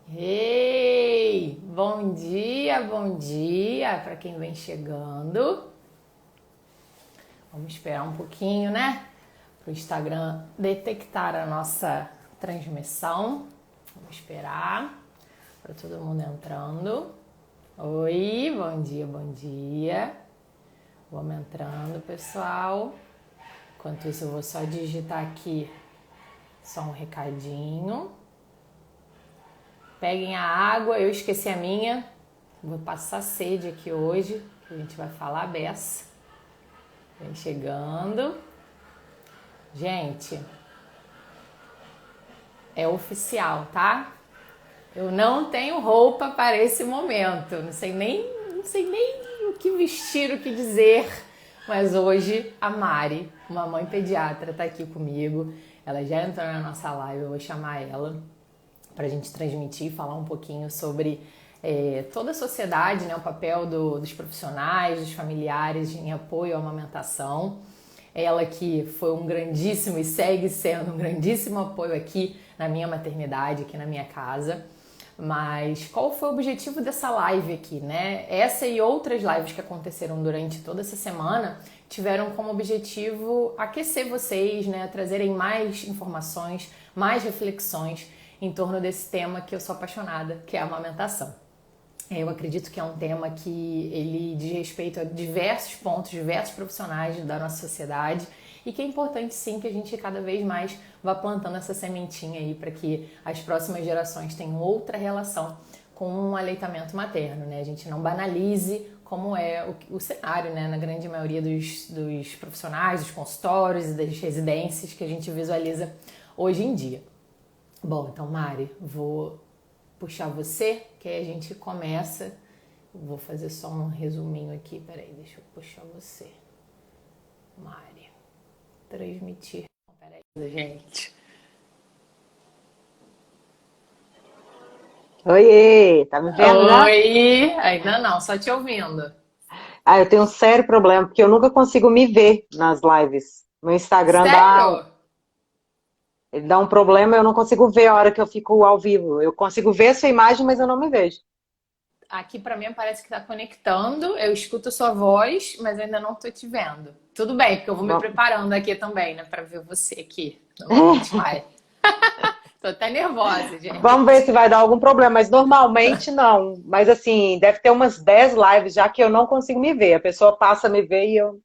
Ei, bom dia para quem vem chegando. Vamos esperar um pouquinho, né? Para o Instagram detectar a nossa transmissão. Vamos esperar para todo mundo entrando. Oi, bom dia, bom dia. Vamos entrando, pessoal. Enquanto isso, eu vou só digitar aqui só um recadinho. Peguem a água, eu esqueci a minha. Vou passar sede aqui hoje, que a gente vai falar a beça. Vem chegando. Gente, é oficial, tá? Eu não tenho roupa para esse momento. Não sei nem o que vestir, o que dizer. Mas hoje a Mari, uma mãe pediatra, tá aqui comigo. Ela já entrou na nossa live, eu vou chamar ela para a gente transmitir, falar um pouquinho sobre toda a sociedade, né, o papel dos profissionais, dos familiares em apoio à amamentação. Ela que foi um grandíssimo e segue sendo um grandíssimo apoio aqui na minha maternidade, aqui na minha casa. Mas qual foi o objetivo dessa live aqui, né? Essa e outras lives que aconteceram durante toda essa semana tiveram como objetivo aquecer vocês, né? Trazerem mais informações, mais reflexões em torno desse tema que eu sou apaixonada, que é a amamentação. Eu acredito que é um tema que ele diz respeito a diversos pontos, diversos profissionais da nossa sociedade e que é importante sim que a gente cada vez mais vá plantando essa sementinha aí para que as próximas gerações tenham outra relação com o aleitamento materno, né? A gente não banalize como é o cenário, né? Na grande maioria dos profissionais, dos consultórios e das residências que a gente visualiza hoje em dia. Bom, então Mari, vou puxar você, que aí a gente começa. Vou fazer só um resuminho aqui, peraí, deixa eu puxar você. Mari, transmitir. Peraí, gente. Oiê, tá me vendo já? Oi, ainda não, só te ouvindo. Ah, eu tenho um sério problema, porque eu nunca consigo me ver nas lives. Meu Instagram Sério? ele dá um problema, eu não consigo ver a hora que eu fico ao vivo. Eu consigo ver a sua imagem, mas eu não me vejo. Aqui pra mim parece que tá conectando, eu escuto a sua voz, mas ainda não tô te vendo. Tudo bem, porque eu vou me Vam- preparando aqui também, né, pra ver você aqui no Hotmart. Tô até nervosa, Vamos ver gente. se vai dar algum problema, mas normalmente não. Mas assim, deve ter umas 10 lives já que eu não consigo me ver. A pessoa passa a me ver e eu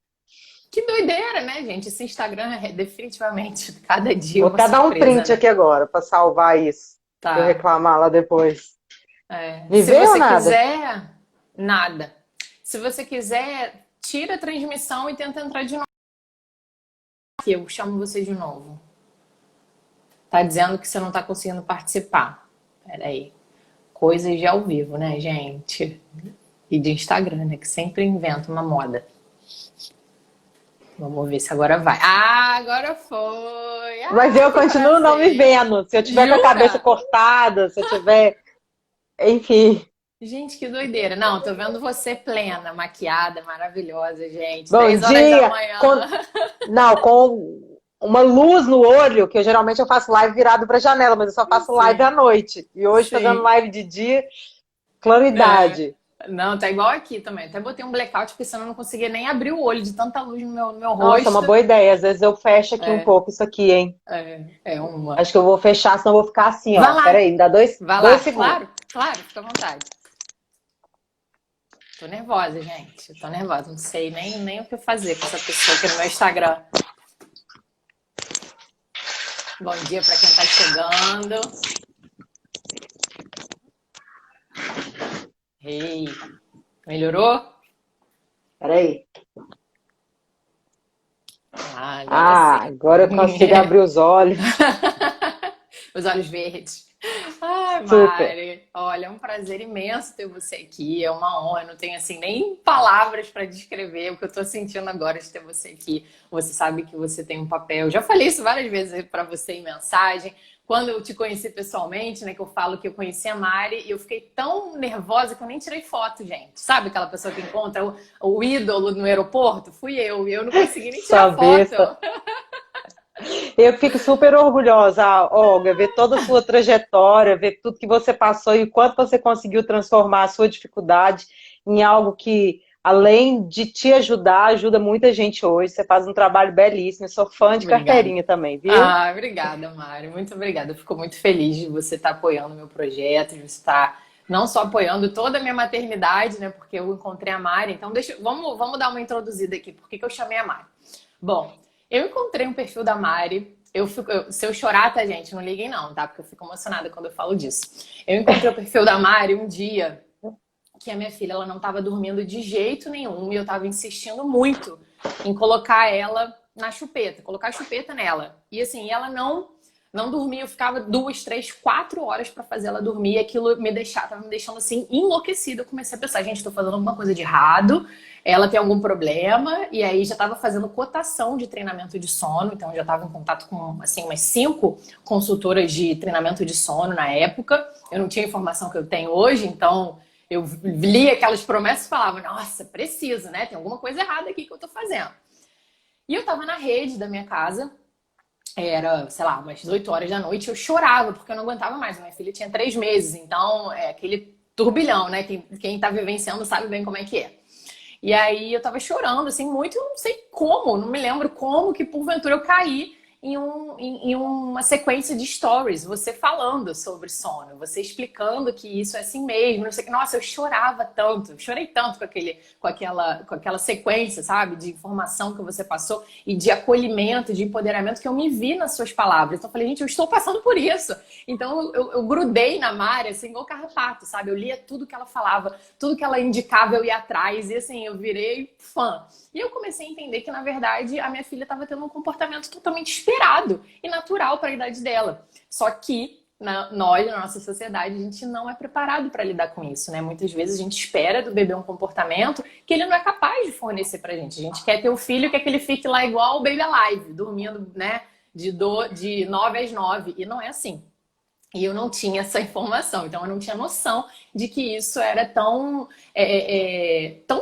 Que doideira, né, gente? Esse Instagram é definitivamente cada dia vou uma até dar um surpresa, print né? aqui agora para salvar isso, para eu Tá. reclamar lá depois. Me Se vê ou você nada? quiser, nada. Se você quiser, tira a transmissão e tenta entrar de novo. Aqui, eu chamo você de novo. Tá dizendo que você não tá conseguindo participar. Peraí. Coisas de ao vivo, né, gente? E de Instagram, né? Que sempre inventa uma moda. Vamos ver se agora vai. Ah, agora foi! Mas Ah, eu que continuo não me prazer! vendo. Se eu tiver com a cabeça Jura? cortada, se eu tiver. Enfim. Gente, que doideira. Não, tô vendo você plena, maquiada, maravilhosa, gente. Bom 10 horas da dia! manhã. Não, com uma luz no olho, que eu geralmente eu faço live virado para janela, mas eu só faço live à Sim, noite. E hoje tô dando sim. live de dia, É. claridade. Não, tá igual aqui também. Até botei um blackout, porque senão eu não conseguia nem abrir o olho de tanta luz no meu Nossa, é uma rosto. boa ideia. Às vezes eu fecho aqui um É, pouco isso aqui, hein? é uma. Acho que eu vou fechar, senão eu vou ficar assim, Vai ó. lá, Peraí, me dá vai dois lá. segundos. Claro, claro, fica à vontade. Tô nervosa, gente. Tô nervosa. Não sei nem o que fazer com essa pessoa aqui no meu Instagram. Bom dia pra quem tá chegando. Ei, melhorou? Peraí. Ah, agora Ah, sim. agora eu consigo abrir os olhos. Os olhos verdes. Ai, Super. Mari, olha, é um prazer imenso ter você aqui. É uma honra. Eu não tenho assim nem palavras para descrever o que eu tô sentindo agora de ter você aqui. Você sabe que você tem um papel. Já falei isso várias vezes para você em mensagem. Quando eu te conheci pessoalmente, né, que eu falo que eu conheci a Mari, e eu fiquei tão nervosa que eu nem tirei foto, gente. Sabe aquela pessoa que encontra o ídolo no aeroporto? Fui eu, e eu não consegui nem Sua tirar foto. besta. Eu fico super orgulhosa, Olga, ver toda a sua trajetória, ver tudo que você passou e o quanto você conseguiu transformar a sua dificuldade em algo que, além de te ajudar, ajuda muita gente hoje. Você faz um trabalho belíssimo. Eu sou fã de Obrigada. carteirinha também, viu? Ah, obrigada, Mário. Muito obrigada. Eu fico muito feliz de você estar apoiando o meu projeto, de você estar não só apoiando toda a minha maternidade, né? Porque eu encontrei a Mari. Então, vamos dar uma introduzida aqui. Por que que eu chamei a Mari? Bom, eu encontrei um perfil da Mari. Se eu chorar, tá, gente? Não liguem não, tá? Porque eu fico emocionada quando eu falo disso. Eu encontrei o perfil da Mari um dia que a minha filha ela não estava dormindo de jeito nenhum e eu estava insistindo muito em colocar ela na chupeta, colocar a chupeta nela. E assim, ela não dormia, eu ficava 2, 3, 4 horas para fazer ela dormir e aquilo tava me deixando assim enlouquecida. Eu comecei a pensar, gente, estou fazendo alguma coisa de errado, ela tem algum problema, e aí já estava fazendo cotação de treinamento de sono, então eu já estava em contato com assim umas 5 consultoras de treinamento de sono na época. Eu não tinha a informação que eu tenho hoje, então eu li aquelas promessas e falava, nossa, preciso, né? Tem alguma coisa errada aqui que eu tô fazendo. E eu tava na rede da minha casa, era, sei lá, umas 8 horas da noite, eu chorava, porque eu não aguentava mais. Minha filha tinha 3 meses, então é aquele turbilhão, né? Quem tá vivenciando sabe bem como é que é. E aí eu tava chorando, assim, muito, eu não sei como, não me lembro como que porventura eu caí em uma sequência de stories, você falando sobre sono, você explicando que isso é assim mesmo, não sei o que. Nossa, eu chorava tanto, eu chorei tanto com aquela sequência, sabe, de informação que você passou e de acolhimento, de empoderamento, que eu me vi nas suas palavras. Então eu falei, gente, eu estou passando por isso. Então eu grudei na Mari, assim, igual carrapato, sabe? Eu lia tudo que ela falava, tudo que ela indicava, eu ia atrás, e assim, eu virei fã. E eu comecei a entender que, na verdade, a minha filha estava tendo um comportamento totalmente esperado e natural para a idade dela. Só que nós, na nossa sociedade, a gente não é preparado para lidar com isso, né? Muitas vezes a gente espera do bebê um comportamento que ele não é capaz de fornecer pra gente. A gente quer ter o filho que ele fique lá igual o Baby Alive, dormindo, né, de 9 às 9. E não é assim. E eu não tinha essa informação, então eu não tinha noção de que isso era tão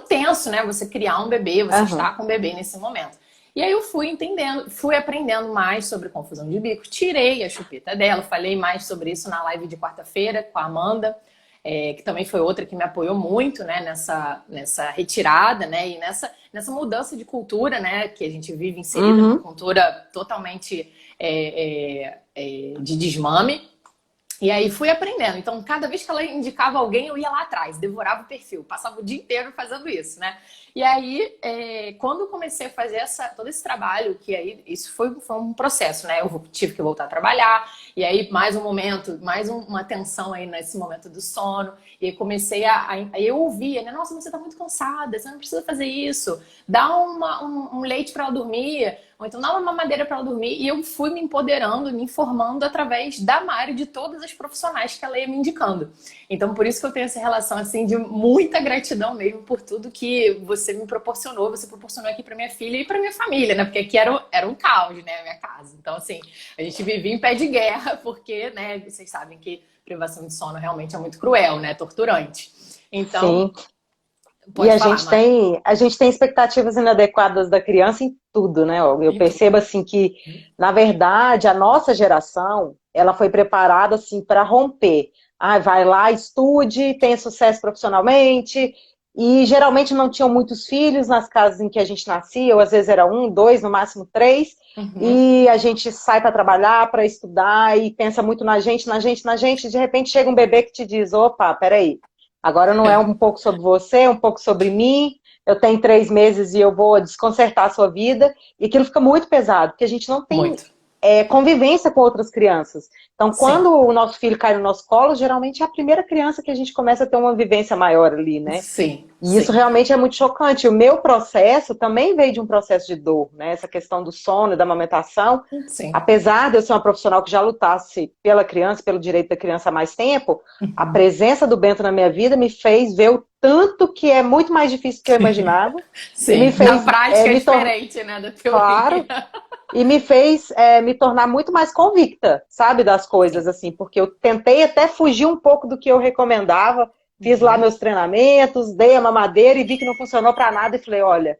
tenso, né? Você criar um bebê, você Aham. estar com um bebê nesse momento. E aí eu fui entendendo, fui aprendendo mais sobre confusão de bico, tirei a chupeta dela, falei mais sobre isso na live de quarta-feira com a Amanda, que também foi outra que me apoiou muito, né, nessa retirada, né, e nessa mudança de cultura, né, que a gente vive inserida numa Uhum. cultura totalmente de desmame. E aí fui aprendendo. Então, cada vez que ela indicava alguém, eu ia lá atrás, devorava o perfil, passava o dia inteiro fazendo isso, né? E aí, quando eu comecei a fazer todo esse trabalho, que aí isso foi um processo, né? Eu tive que voltar a trabalhar, e aí mais um momento, uma tensão aí nesse momento do sono. E aí comecei aí eu ouvia, né? Nossa, você tá muito cansada, você não precisa fazer isso. Dá um leite para ela dormir, ou então dá uma mamadeira para ela dormir. E eu fui me empoderando, me informando através da Mari, de todas as profissionais que ela ia me indicando. Então, por isso que eu tenho essa relação, assim, de muita gratidão mesmo por tudo que você me proporcionou. Você proporcionou aqui para minha filha e para minha família, né? Porque aqui era um caos, né? A minha casa. Então, assim, a gente vivia em pé de guerra, porque, né? Vocês sabem que privação de sono realmente é muito cruel, né? Torturante. Então, Sim. E pode falar, Mari. a gente tem expectativas inadequadas da criança em tudo, né, Olga? Eu Em tudo. percebo assim que, na verdade, a nossa geração, ela foi preparada assim para romper. Ah, vai lá, estude, tenha sucesso profissionalmente. E geralmente não tinham muitos filhos nas casas em que a gente nascia, ou às vezes era um, dois, no máximo três. Uhum. E a gente sai para trabalhar, para estudar e pensa muito na gente, na gente, na gente. E de repente chega um bebê que te diz: opa, peraí. Agora não é um pouco sobre você, é um pouco sobre mim. Eu tenho 3 meses e eu vou desconcertar a sua vida. E aquilo fica muito pesado, porque a gente não tem Muito. convivência com outras crianças. Então, Sim. quando o nosso filho cai no nosso colo, geralmente é a primeira criança que a gente começa a ter uma vivência maior ali, né? Sim. E isso Sim. realmente é muito chocante. O meu processo também veio de um processo de dor, né? Essa questão do sono, da amamentação. Sim. Apesar de eu ser uma profissional que já lutasse pela criança, pelo direito da criança há mais tempo, a Uhum. presença do Bento na minha vida me fez ver o tanto que é muito mais difícil do que eu imaginava. E me Sim. Na fez prática é me tornar, diferente, né, da teoria. claro, e me fez me tornar muito mais convicta, sabe, das coisas, Sim. assim, porque eu tentei até fugir um pouco do que eu recomendava, fiz lá Uhum. meus treinamentos, dei a mamadeira e vi que não funcionou para nada e falei, olha,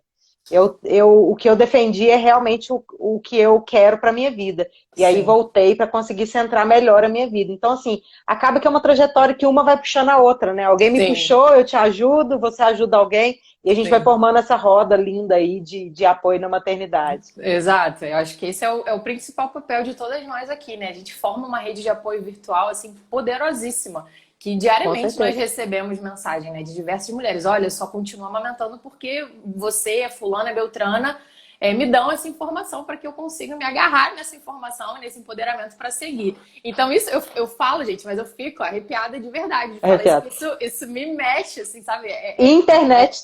o que eu defendi é realmente o que eu quero para minha vida. E aí Sim, voltei para conseguir centrar melhor a minha vida. Então, assim, acaba que é uma trajetória que uma vai puxando a outra, né? Alguém me sim, puxou, eu te ajudo, você ajuda alguém, e a gente vai sim. formando essa roda linda aí de apoio na maternidade. Exato, eu acho que esse é o principal papel de todas nós aqui, né? A gente forma uma rede de apoio virtual, assim, poderosíssima, que Com diariamente nós certeza. recebemos mensagem, né, de diversas mulheres. Olha, eu só continuo amamentando porque você, a fulana, a beltrana, me dão essa informação para que eu consiga me agarrar nessa informação, nesse empoderamento para seguir. Então, isso eu falo, gente, mas eu fico arrepiada de verdade de falar isso, Arrepiado. porque isso me mexe, assim, sabe? Internet.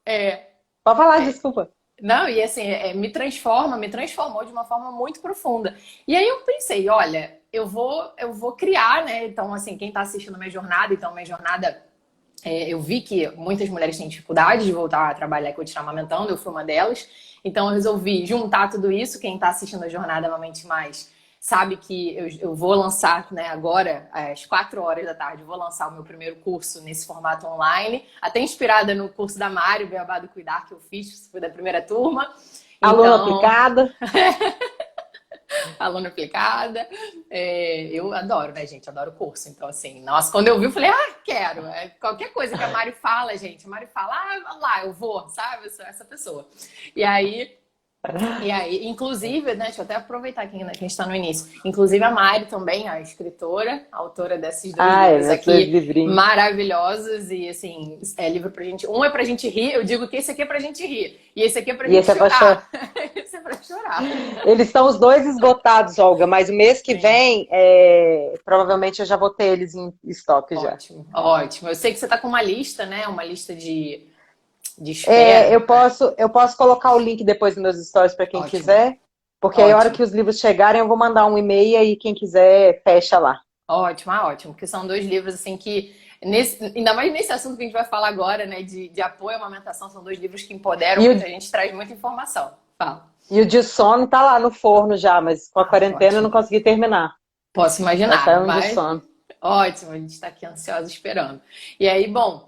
É, Pode falar, desculpa. não, e assim, me transformou de uma forma muito profunda. E aí eu pensei, olha, eu vou criar, né? Então, assim, quem está assistindo minha jornada, então minha jornada, eu vi que muitas mulheres têm dificuldade de voltar a trabalhar e continuar amamentando, eu fui uma delas. Então, eu resolvi juntar tudo isso. Quem está assistindo a jornada Amamente Mais sabe que eu vou lançar, né, agora, às 4 horas da tarde, eu vou lançar o meu primeiro curso nesse formato online, até inspirada no curso da Mari, o Beabá do Cuidar, que eu fiz, foi da primeira turma. Aluna Então, aplicada. aluna aplicada. Eu adoro, né, gente? Adoro o curso. Então, assim, nossa, quando eu vi, eu falei, quero. Qualquer coisa que a Mari fala, gente, a Mari fala, lá, eu vou, sabe? Eu sou essa pessoa. E aí, inclusive, né, deixa eu até aproveitar aqui, né, que a gente está no início. Inclusive a Mari também, a escritora, a autora desses dois Ah, é, livros meus dois aqui, livrinhos. maravilhosos. E assim, é livro pra gente. Um é pra gente rir, eu digo que esse aqui é pra gente rir. E esse aqui é pra E gente esse é pra chorar. Esse é pra chorar. Eles estão os dois esgotados, Olga, mas o mês que Sim. vem, provavelmente eu já vou ter eles em estoque já. Ótimo, ótimo. Eu sei que você tá com uma lista, né? Uma lista de É, espera, né? eu posso colocar o link depois nos meus stories para quem Ótimo, quiser, porque aí a hora ótimo. que os livros chegarem eu vou mandar um e-mail e quem quiser fecha lá. Ótimo, ótimo, porque são dois livros assim que, ainda mais nesse assunto que a gente vai falar agora, né, de apoio à amamentação, são dois livros que empoderam E muita o, gente, traz muita informação. Fala. e o de sono tá lá no forno já, mas com a quarentena eu não Ótimo. consegui terminar. Posso Vai imaginar, sair um de mas sono. ótimo, a gente está aqui ansiosa esperando. E aí, bom,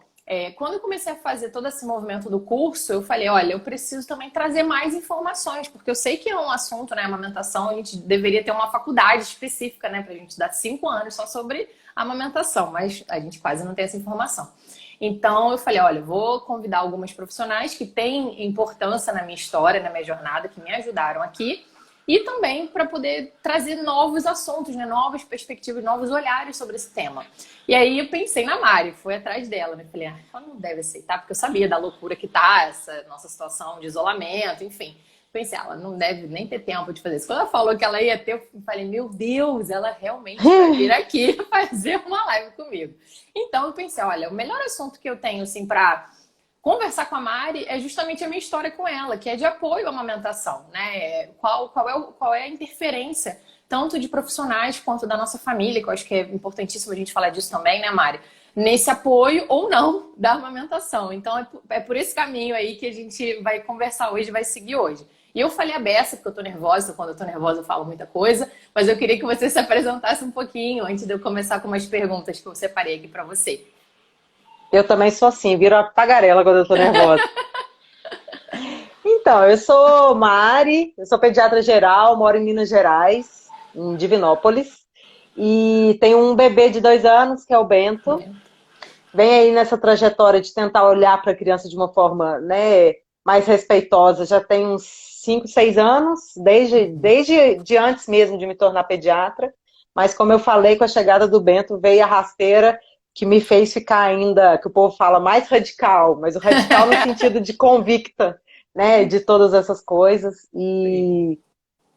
quando eu comecei a fazer todo esse movimento do curso, eu falei, olha, eu preciso também trazer mais informações, porque eu sei que é um assunto, né, amamentação, a gente deveria ter uma faculdade específica, né, pra gente dar 5 anos só sobre amamentação, mas a gente quase não tem essa informação. Então eu falei, olha, vou convidar algumas profissionais que têm importância na minha história, na minha jornada, que me ajudaram aqui, e também para poder trazer novos assuntos, né? Novas perspectivas, novos olhares sobre esse tema. E aí eu pensei na Mari, fui atrás dela, né? Falei, ela não deve aceitar, porque eu sabia da loucura que tá essa nossa situação de isolamento, enfim. Pensei, ela não deve nem ter tempo de fazer isso. Quando ela falou que ela ia ter, eu falei, meu Deus, ela realmente vai vir aqui fazer uma live comigo. Então eu pensei, olha, o melhor assunto que eu tenho, assim, para conversar com a Mari é justamente a minha história com ela, que é de apoio à amamentação, né? Qual é a interferência, tanto de profissionais quanto da nossa família, que eu acho que é importantíssimo a gente falar disso também, né, Mari? Nesse apoio ou não da amamentação. Então é por esse caminho aí que a gente vai conversar hoje, vai seguir hoje. E eu falei a beça, porque eu tô nervosa, quando eu tô nervosa eu falo muita coisa, mas eu queria que você se apresentasse um pouquinho antes de eu começar com umas perguntas que eu separei aqui para você. Eu também sou assim, viro a tagarela quando eu tô nervosa. Então, eu sou Mari, eu sou pediatra geral, moro em Minas Gerais, em Divinópolis, e tenho um bebê de 2 anos, que é o Bento. Vem aí nessa trajetória de tentar olhar para a criança de uma forma, né, mais respeitosa, já tem uns 5, 6 anos, desde de antes mesmo de me tornar pediatra, mas como eu falei, com a chegada do Bento veio a rasteira que me fez ficar ainda, que o povo fala, mais radical, mas o radical no sentido de convicta, né, de todas essas coisas, Sim,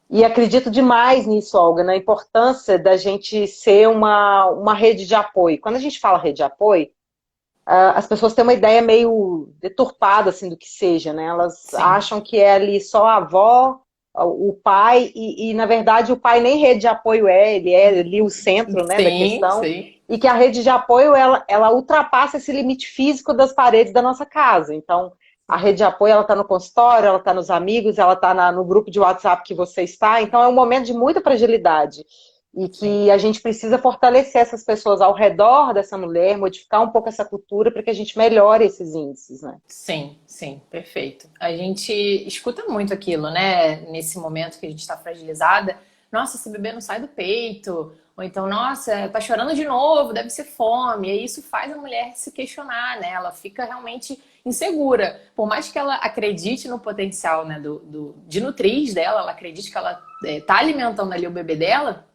e acredito demais nisso, Olga, na importância da gente ser uma rede de apoio. Quando a gente fala rede de apoio, as pessoas têm uma ideia meio deturpada assim do que seja, né? Elas sim, acham que é ali só a avó, o pai, e na verdade o pai nem rede de apoio ele é ali o centro, né, da sim, questão, sim. e que a rede de apoio ela ultrapassa esse limite físico das paredes da nossa casa. Então, a rede de apoio ela está no consultório, ela está nos amigos, ela está no grupo de WhatsApp que você está, então é um momento de muita fragilidade. e que a gente precisa fortalecer essas pessoas ao redor dessa mulher, modificar um pouco essa cultura para que a gente melhore esses índices, né? Sim, sim, perfeito. A gente escuta muito aquilo, né? Nesse momento que a gente está fragilizada. Nossa, esse bebê não sai do peito. Ou então, nossa, tá chorando de novo, deve ser fome. E isso faz a mulher se questionar, né? Ela fica realmente insegura. Por mais que ela acredite no potencial, né, de nutriz dela, ela acredite que ela tá alimentando ali o bebê dela,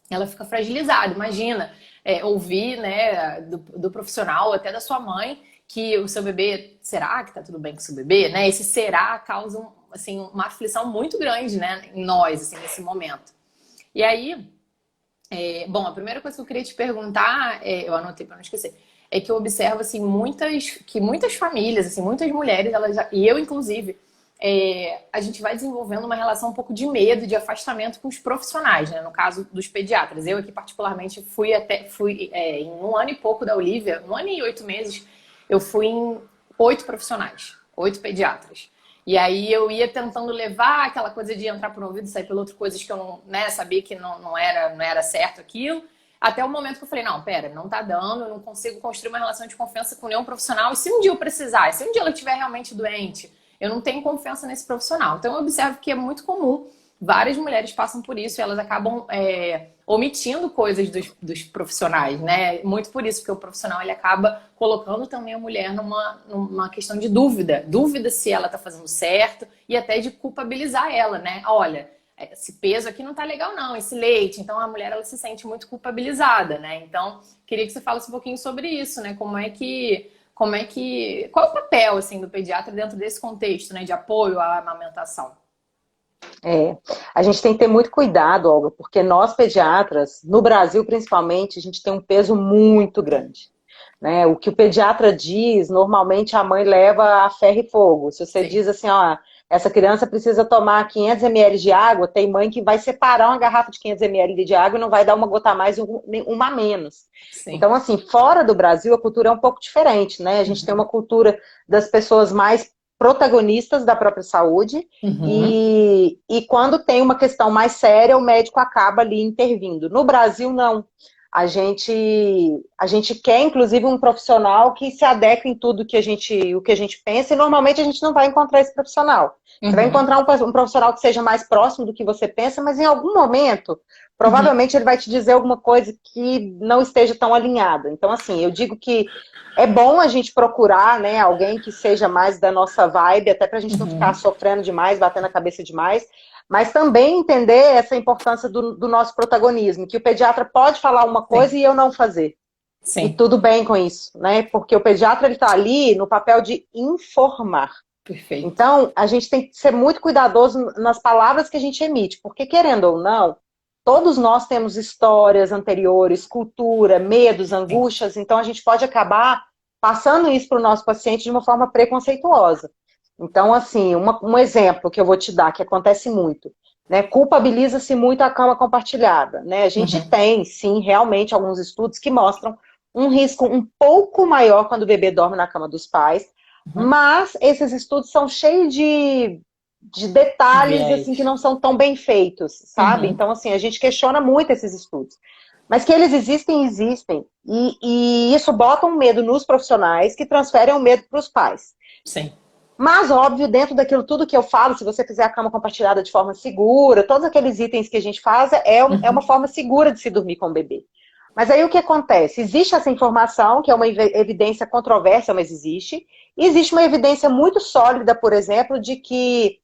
ela fica fragilizada. Imagina, ouvir, né, do profissional, até da sua mãe, que o seu bebê, será que tá tudo bem com o seu bebê, né? Esse será causa assim, uma aflição muito grande, né, em nós, assim, nesse momento. E aí, bom, a primeira coisa que eu queria te perguntar, eu anotei para não esquecer, é que eu observo, assim, muitas famílias, assim, muitas mulheres, e eu inclusive, a gente vai desenvolvendo uma relação um pouco de medo, de afastamento com os profissionais, né? No caso dos pediatras. Eu aqui particularmente fui em um ano e pouco da Olivia, 1 ano e 8 meses, eu fui em 8 profissionais, 8 pediatras. E aí eu ia tentando levar aquela coisa de entrar por um ouvido e sair pelo outro, coisas que eu não, né, sabia que não era certo aquilo. Até o momento que eu falei, não, pera, não tá dando, eu não consigo construir uma relação de confiança com nenhum profissional. E se um dia eu precisar, se um dia ela estiver realmente doente, eu não tenho confiança nesse profissional. Então eu observo que é muito comum, várias mulheres passam por isso e elas acabam omitindo coisas dos profissionais, né? Muito por isso, porque o profissional ele acaba colocando também a mulher numa questão de dúvida se ela tá fazendo certo e até de culpabilizar ela, né? Olha, esse peso aqui não tá legal não, esse leite. Então a mulher ela se sente muito culpabilizada, né? Então queria que você falasse um pouquinho sobre isso, né? Qual é o papel assim do pediatra dentro desse contexto, né, de apoio à amamentação? A gente tem que ter muito cuidado, Olga, porque nós pediatras, no Brasil principalmente, a gente tem um peso muito grande, né? O que o pediatra diz, normalmente a mãe leva a ferro e fogo. Se você Sim. diz assim, ó, essa criança precisa tomar 500 ml de água, tem mãe que vai separar uma garrafa de 500 ml de água e não vai dar uma gota a mais e uma a menos. Sim. Então, assim, fora do Brasil, a cultura é um pouco diferente, né? A gente tem uma cultura das pessoas mais protagonistas da própria saúde Uhum. e quando tem uma questão mais séria, o médico acaba ali intervindo. No Brasil, não. A gente quer, inclusive, um profissional que se adeque em tudo o que a gente pensa, e normalmente a gente não vai encontrar esse profissional. Você vai Uhum. encontrar um profissional que seja mais próximo do que você pensa, mas em algum momento, Uhum. provavelmente ele vai te dizer alguma coisa que não esteja tão alinhada. Então, assim, eu digo que é bom a gente procurar, né, alguém que seja mais da nossa vibe, até para a gente não ficar Uhum. sofrendo demais, batendo a cabeça demais, mas também entender essa importância do nosso protagonismo, que o pediatra pode falar uma coisa Sim. e eu não fazer. E Sim. tudo bem com isso, né? Porque o pediatra ele está ali no papel de informar. Perfeito. Então, a gente tem que ser muito cuidadoso nas palavras que a gente emite, porque querendo ou não, todos nós temos histórias anteriores, cultura, medos, Sim. angústias, então a gente pode acabar passando isso para o nosso paciente de uma forma preconceituosa. Então, assim, um exemplo que eu vou te dar, que acontece muito, né? Culpabiliza-se muito a cama compartilhada, né? A gente Uhum. tem, sim, realmente alguns estudos que mostram um risco um pouco maior quando o bebê dorme na cama dos pais, Uhum. mas esses estudos são cheios de detalhes assim que Viés. não são tão bem feitos, sabe? Uhum. Então, assim, a gente questiona muito esses estudos. Mas que eles existem, existem. E isso bota um medo nos profissionais que transferem o medo para os pais. Sim. Mas, óbvio, dentro daquilo tudo que eu falo, se você fizer a cama compartilhada de forma segura, todos aqueles itens que a gente faz, é uma Uhum. forma segura de se dormir com o bebê. Mas aí o que acontece? Existe essa informação, que é uma evidência controversa, mas existe. E existe uma evidência muito sólida, por exemplo, de que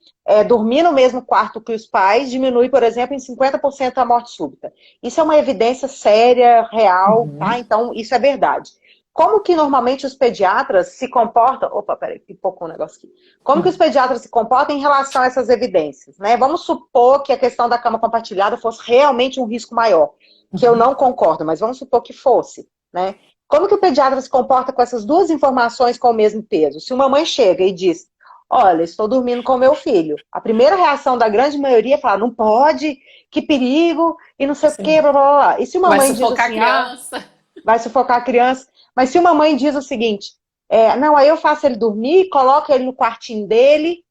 dormir no mesmo quarto que os pais diminui, por exemplo, em 50% a morte súbita. Isso é uma evidência séria, real, tá? Uhum. Então, isso é verdade. Como que normalmente os pediatras se comportam... Opa, peraí, pipocou um negócio aqui. Como que os Uhum. pediatras se comportam em relação a essas evidências, né? Vamos supor que a questão da cama compartilhada fosse realmente um risco maior, que eu Uhum. não concordo, mas vamos supor que fosse, né? Como que o pediatra se comporta com essas duas informações com o mesmo peso? Se uma mãe chega e diz, olha, estou dormindo com meu filho, a primeira reação da grande maioria é falar, não pode, que perigo, e não sei o quê, Sim. blá, blá, blá. E se uma Vai mãe diz sufocar a assim, ah, criança. vai sufocar a criança, mas se uma mãe diz o seguinte, não, aí eu faço ele dormir, coloco ele no quartinho dele,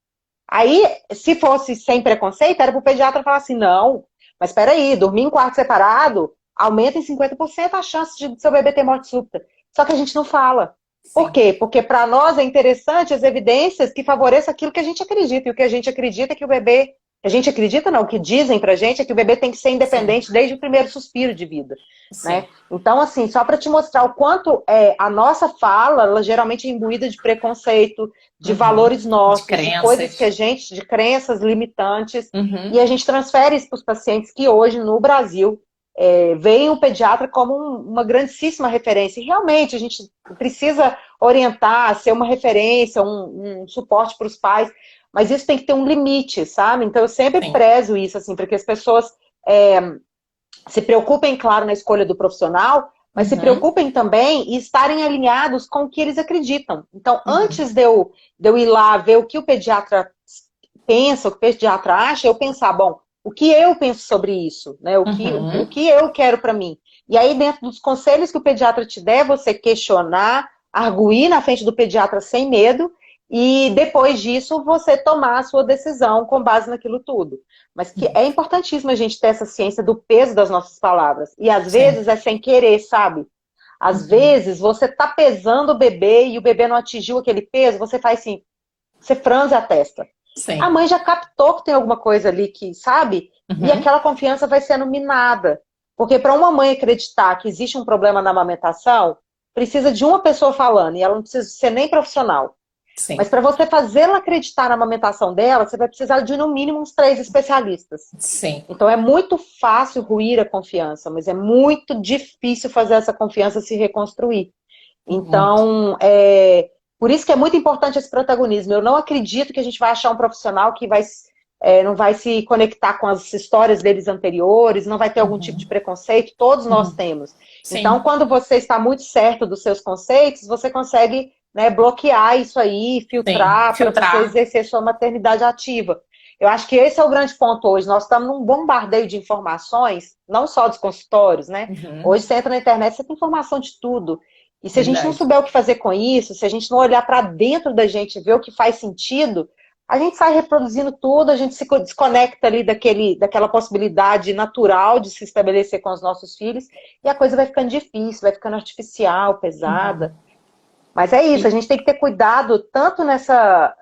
aí, se fosse sem preconceito, era para o pediatra falar assim, não, Mas espera aí, dormir em quarto separado aumenta em 50% a chance de seu bebê ter morte súbita. Só que a gente não fala. Por Sim. quê? Porque para nós é interessante as evidências que favoreçam aquilo que a gente acredita. E o que a gente acredita é que o bebê. A gente acredita, não, o que dizem pra gente é que o bebê tem que ser Sim. independente desde o primeiro suspiro de vida, Sim. né? Então, assim, só para te mostrar o quanto a nossa fala, ela geralmente é imbuída de preconceito, de Uhum. valores De nossos, de coisas que a crenças. gente, de crenças limitantes, e Uhum. a gente transfere isso para os pacientes que hoje, no Brasil, veem o pediatra como uma grandíssima referência. E realmente a gente precisa orientar, ser uma referência, um suporte para os pais, mas isso tem que ter um limite, sabe? Então eu sempre Sim. prezo isso, assim, para que as pessoas se preocupem, claro, na escolha do profissional, mas se Uhum. preocupem também em estarem alinhados com o que eles acreditam. Então, Uhum. antes de eu ir lá ver o que o pediatra pensa, o que o pediatra acha, eu pensar, bom, o que eu penso sobre isso, né? O Uhum. que eu quero para mim. E aí, dentro dos conselhos que o pediatra te der, você questionar, arguir na frente do pediatra sem medo, e depois disso você tomar a sua decisão com base naquilo tudo. Mas que é importantíssimo a gente ter essa ciência do peso das nossas palavras. E às Sim. vezes é sem querer, sabe? Às Uhum. vezes você tá pesando o bebê e o bebê não atingiu aquele peso, você faz assim, você franze a testa. A Sim. mãe já captou que tem alguma coisa ali que, sabe? E Uhum. aquela confiança vai sendo minada. Porque para uma mãe acreditar que existe um problema na amamentação, precisa de uma pessoa falando, e ela não precisa ser nem profissional. Mas Sim. para você fazer ela acreditar na amamentação dela, você vai precisar de no mínimo uns 3 especialistas. Sim. Então é muito fácil ruir a confiança, mas é muito difícil fazer essa confiança se reconstruir. Muito. Então, por isso que é muito importante esse protagonismo. Eu não acredito que a gente vai achar um profissional que não vai se conectar com as histórias deles anteriores, não vai ter algum tipo de Uhum. preconceito, todos nós Uhum. temos. Então, Sim. quando você está muito certo dos seus conceitos, você consegue, né, bloquear isso aí, Sim. filtrar para você Filtrar. exercer sua maternidade ativa. Eu acho que esse é o grande ponto hoje. Nós estamos num bombardeio de informações, não só dos consultórios, né? Uhum. Hoje você entra na internet, você tem informação de tudo. E se a gente não Verdade. souber o que fazer com isso, se a gente não olhar para dentro da gente e ver o que faz sentido, a gente sai reproduzindo tudo, a gente se desconecta ali daquela possibilidade natural de se estabelecer com os nossos filhos, e a coisa vai ficando difícil, vai ficando artificial, Uhum. pesada. Mas é isso, a E, gente tem que ter cuidado tanto nessa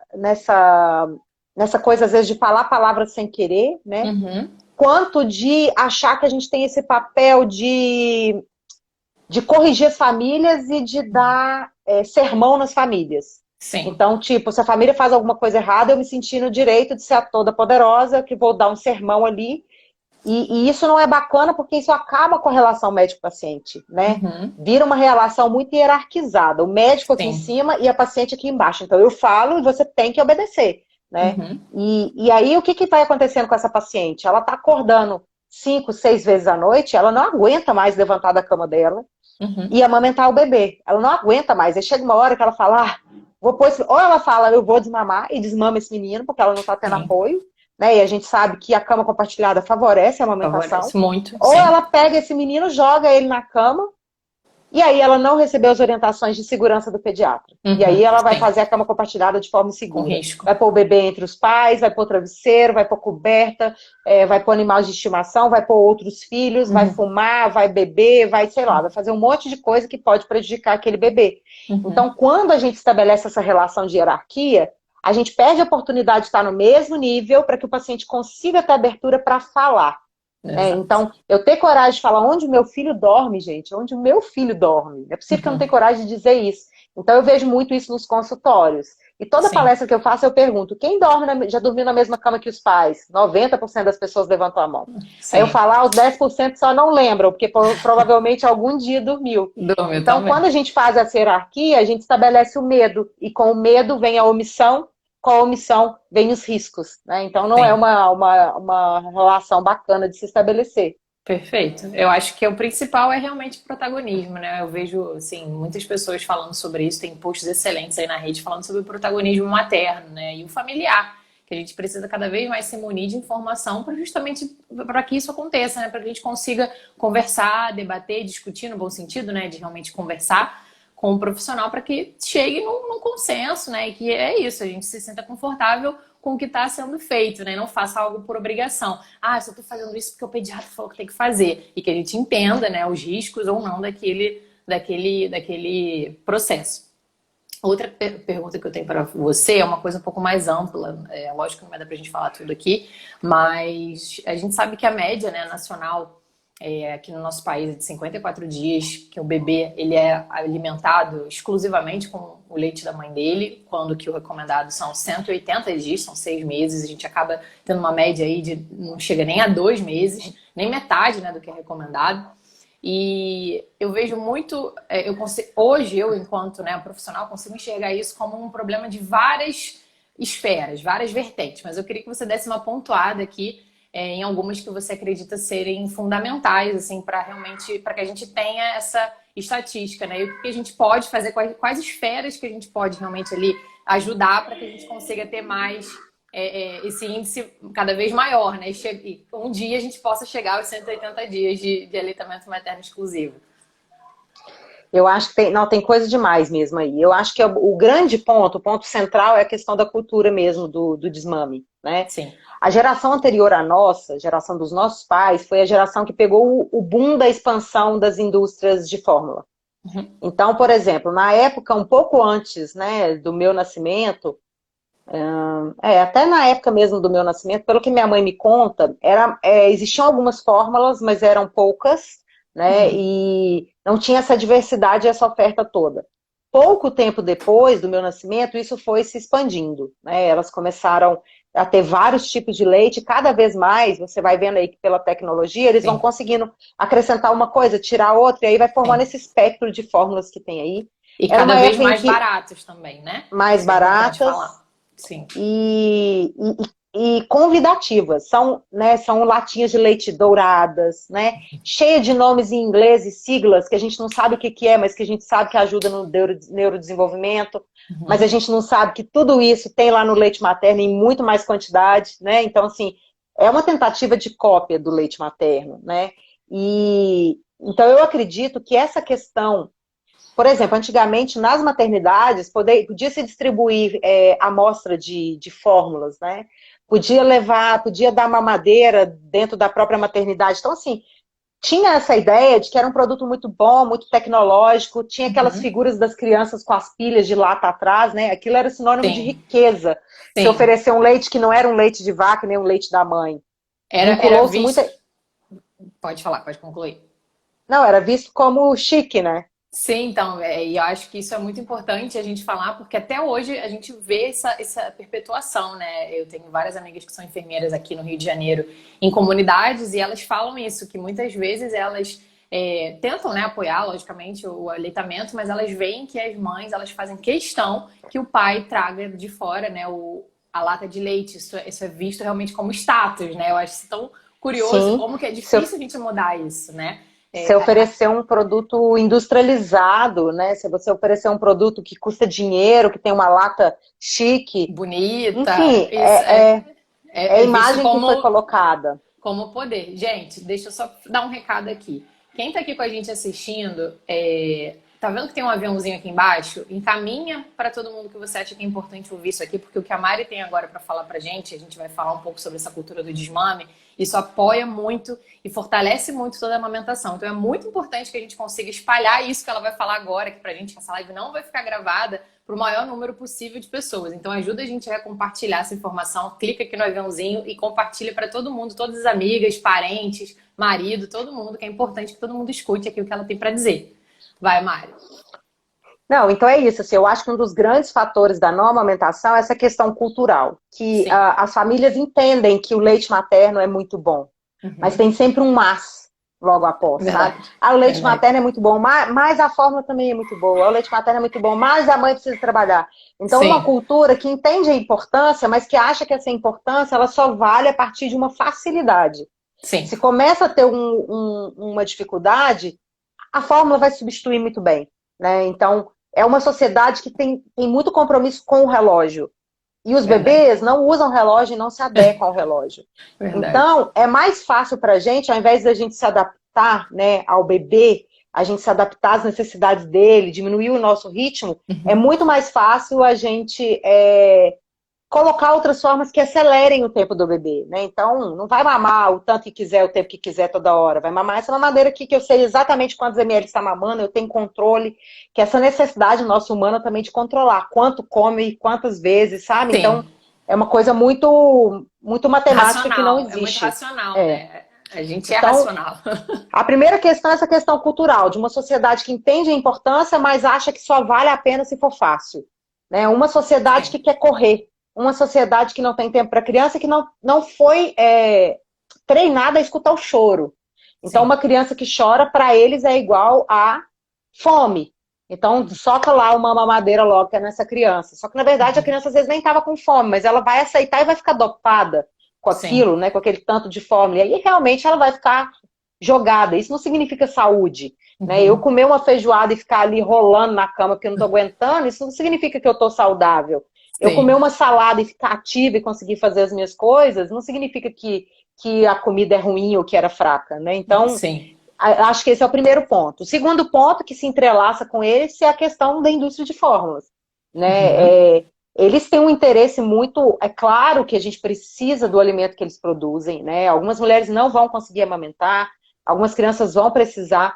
coisa, às vezes, de falar palavras sem querer, né? uhum. Quanto de achar que a gente tem esse papel de corrigir as famílias e de dar sermão nas famílias. Sim. Então, tipo, se a família faz alguma coisa errada, eu me senti no direito de ser a toda poderosa, que vou dar um sermão ali. E isso não é bacana porque isso acaba com a relação médico-paciente, né? Uhum. Vira uma relação muito hierarquizada. O médico aqui em Sim. cima e a paciente aqui embaixo. Então, eu falo e você tem que obedecer, né? Uhum. E aí, o que vai acontecendo com essa paciente? Ela está acordando 5, 6 vezes à noite, ela não aguenta mais levantar da cama dela Uhum. e amamentar o bebê. Ela não aguenta mais. Aí chega uma hora que ela fala, vou pôr ou ela fala, eu vou desmamar e desmama esse menino, porque ela não está tendo Sim. apoio, né? E a gente sabe que a cama compartilhada favorece a amamentação. Favorece muito. Ou Sim. ela pega esse menino, joga ele na cama e aí ela não recebeu as orientações de segurança do pediatra. E aí Uhum. ela vai Sim. fazer a cama compartilhada de forma Com segura. risco. Vai pôr o bebê entre os pais, vai pôr travesseiro, vai pôr coberta, vai pôr animais de estimação, vai pôr outros filhos, vai Uhum. fumar, vai beber, vai, sei lá, vai fazer um monte de coisa que pode prejudicar aquele bebê. Uhum. Então, quando a gente estabelece essa relação de hierarquia, a gente perde a oportunidade de estar no mesmo nível para que o paciente consiga ter abertura para falar. Exato. Então, eu ter coragem de falar onde o meu filho dorme, gente, onde o meu filho dorme. Não é possível que eu não tenha Uhum. coragem de dizer isso. Então, eu vejo muito isso nos consultórios. E toda Sim. palestra que eu faço, eu pergunto, quem já dormiu na mesma cama que os pais? 90% das pessoas levantam a mão. Aí eu Sim. falo, os 10% só não lembram, porque provavelmente algum dia dormiu. Dormiu Então, quando também. a gente faz essa hierarquia, a gente estabelece o medo. E com o medo vem a omissão, com a omissão vem os riscos, né? Então não é Sim. uma relação bacana de se estabelecer. Perfeito. Eu acho que o principal é realmente o protagonismo, né? Eu vejo, assim, muitas pessoas falando sobre isso, tem posts excelentes aí na rede falando sobre o protagonismo materno, né? E o familiar, que a gente precisa cada vez mais se munir de informação para justamente para que isso aconteça, né? Para que a gente consiga conversar, debater, discutir no bom sentido, né? De realmente conversar com o profissional para que chegue num consenso, né? E que é isso, a gente se sinta confortável com o que está sendo feito, né? Não faça algo por obrigação. Ah, eu só estou fazendo isso porque o pediatra falou que tem que fazer. E que a gente entenda, né, os riscos ou não daquele processo. Outra pergunta que eu tenho para você é uma coisa um pouco mais ampla. Lógico que não vai dar para a gente falar tudo aqui, mas a gente sabe que a média, né, nacional aqui no nosso país é de 54 dias, que o bebê ele é alimentado exclusivamente com o leite da mãe dele, quando que o recomendado são 180 dias, são 6 meses. A gente acaba tendo uma média aí de não chega nem a 2 meses, nem metade, né, do que é recomendado. E eu vejo muito, hoje eu, enquanto, né, profissional, consigo enxergar isso como um problema de várias esferas, várias vertentes. Mas eu queria que você desse uma pontuada aqui em algumas que você acredita serem fundamentais, assim, para que a gente tenha essa estatística, né? E o que a gente pode fazer, quais esferas que a gente pode realmente ali ajudar para que a gente consiga ter mais esse índice cada vez maior, né? E um dia a gente possa chegar aos 180 dias de aleitamento materno exclusivo. Eu acho que tem coisa demais mesmo aí. Eu acho que o grande ponto, o ponto central é a questão da cultura mesmo do desmame, né? Sim. A geração anterior à nossa, a geração dos nossos pais, foi a geração que pegou o boom da expansão das indústrias de fórmula. Uhum. Então, por exemplo, na época, um pouco antes, né, do meu nascimento, até na época mesmo do meu nascimento, pelo que minha mãe me conta, existiam algumas fórmulas, mas eram poucas, né, e não tinha essa diversidade e essa oferta toda. Pouco tempo depois do meu nascimento, isso foi se expandindo, né, elas começaram a ter vários tipos de leite, cada vez mais, você vai vendo aí que pela tecnologia, eles vão conseguindo acrescentar uma coisa, tirar outra, e aí vai formando esse espectro de fórmulas que tem aí. E cada vez mais baratos também, né? Mais baratas. Sim. E convidativas, são latinhas de leite douradas, né? Cheia de nomes em inglês e siglas que a gente não sabe o que é, mas que a gente sabe que ajuda no neurodesenvolvimento, mas a gente não sabe que tudo isso tem lá no leite materno em muito mais quantidade, né? Então, assim, é uma tentativa de cópia do leite materno, né? Então, eu acredito que essa questão. Por exemplo, antigamente, nas maternidades, podia se distribuir amostra de fórmulas, né? Podia dar mamadeira dentro da própria maternidade. Então, assim, tinha essa ideia de que era um produto muito bom, muito tecnológico, tinha aquelas figuras das crianças com as pilhas de lata atrás, né? Aquilo era sinônimo de riqueza. Se oferecer um leite que não era um leite de vaca, nem um leite da mãe. Era visto... Pode falar, pode concluir. Não, era visto como chique, né? Sim, então, e eu acho que isso é muito importante a gente falar, porque até hoje a gente vê essa perpetuação, né? Eu tenho várias amigas que são enfermeiras aqui no Rio de Janeiro, em comunidades, e elas falam isso, que muitas vezes elas tentam, né, apoiar, logicamente, o aleitamento, mas elas veem que as mães, elas fazem questão que o pai traga de fora, né, a lata de leite. Isso é visto realmente como status, né? Eu acho isso tão curioso. Sim. Como que é difícil a gente mudar isso, né? Se oferecer um produto industrializado, né? Se você oferecer um produto que custa dinheiro, que tem uma lata chique, bonita, enfim, a imagem que foi colocada. Como poder. Gente, deixa eu só dar um recado aqui. Quem tá aqui com a gente assistindo, tá vendo que tem um aviãozinho aqui embaixo? Encaminha para todo mundo que você acha que é importante ouvir isso aqui, porque o que a Mari tem agora para falar pra gente, a gente vai falar um pouco sobre essa cultura do desmame. Isso apoia muito e fortalece muito toda a amamentação. Então é muito importante que a gente consiga espalhar isso que ela vai falar agora, que pra gente essa live não vai ficar gravada para o maior número possível de pessoas. Então ajuda a gente a compartilhar essa informação, clica aqui no aviãozinho e compartilha para todo mundo, todas as amigas, parentes, marido, todo mundo, que é importante que todo mundo escute aqui o que ela tem para dizer. Vai, Mari. Não, então é isso, assim, eu acho que um dos grandes fatores da não amamentação é essa questão cultural, que as famílias entendem que o leite materno é muito bom, mas tem sempre um mas logo após, sabe? O leite materno é muito bom, mas a fórmula também é muito boa, o leite materno é muito bom, mas a mãe precisa trabalhar. Então uma cultura que entende a importância, mas que acha que essa importância ela só vale a partir de uma facilidade. Sim. Se começa a ter uma dificuldade, a fórmula vai substituir muito bem, né? Então, é uma sociedade que tem muito compromisso com o relógio. E os bebês não usam relógio e não se adequam ao relógio. Então, é mais fácil para a gente, ao invés da gente se adaptar, né, ao bebê, a gente se adaptar às necessidades dele, diminuir o nosso ritmo, é muito mais fácil a gente colocar outras formas que acelerem o tempo do bebê, né? Então, não vai mamar o tanto que quiser, o tempo que quiser toda hora. Vai mamar essa mamadeira aqui, que eu sei exatamente quantos ml está mamando, eu tenho controle, que essa necessidade nossa humana também de controlar quanto come e quantas vezes, sabe? Sim. Então, é uma coisa muito, muito matemática Racional, que não é muito existe. racional, né? A gente é Então, racional. a primeira questão é essa questão cultural, de uma sociedade que entende a importância, mas acha que só vale a pena se for fácil. Né? Uma sociedade que quer correr, uma sociedade que não tem tempo para criança, que não foi treinada a escutar o choro. Então, uma criança que chora, para eles, é igual a fome. Então, soca lá uma mamadeira logo que é nessa criança. Só que, na verdade, a criança às vezes nem estava com fome, mas ela vai aceitar e vai ficar dopada com aquilo, né, com aquele tanto de fome. E aí, realmente, ela vai ficar jogada. Isso não significa saúde. Né? Eu comer uma feijoada e ficar ali rolando na cama porque eu não estou aguentando, isso não significa que eu estou saudável. Eu comer uma salada e ficar ativa e conseguir fazer as minhas coisas, não significa que a comida é ruim ou que era fraca, né? Então, acho que esse é o primeiro ponto. O segundo ponto que se entrelaça com esse é a questão da indústria de fórmulas. Né? Eles têm um interesse muito... É claro que a gente precisa do alimento que eles produzem, né? Algumas mulheres não vão conseguir amamentar, algumas crianças vão precisar,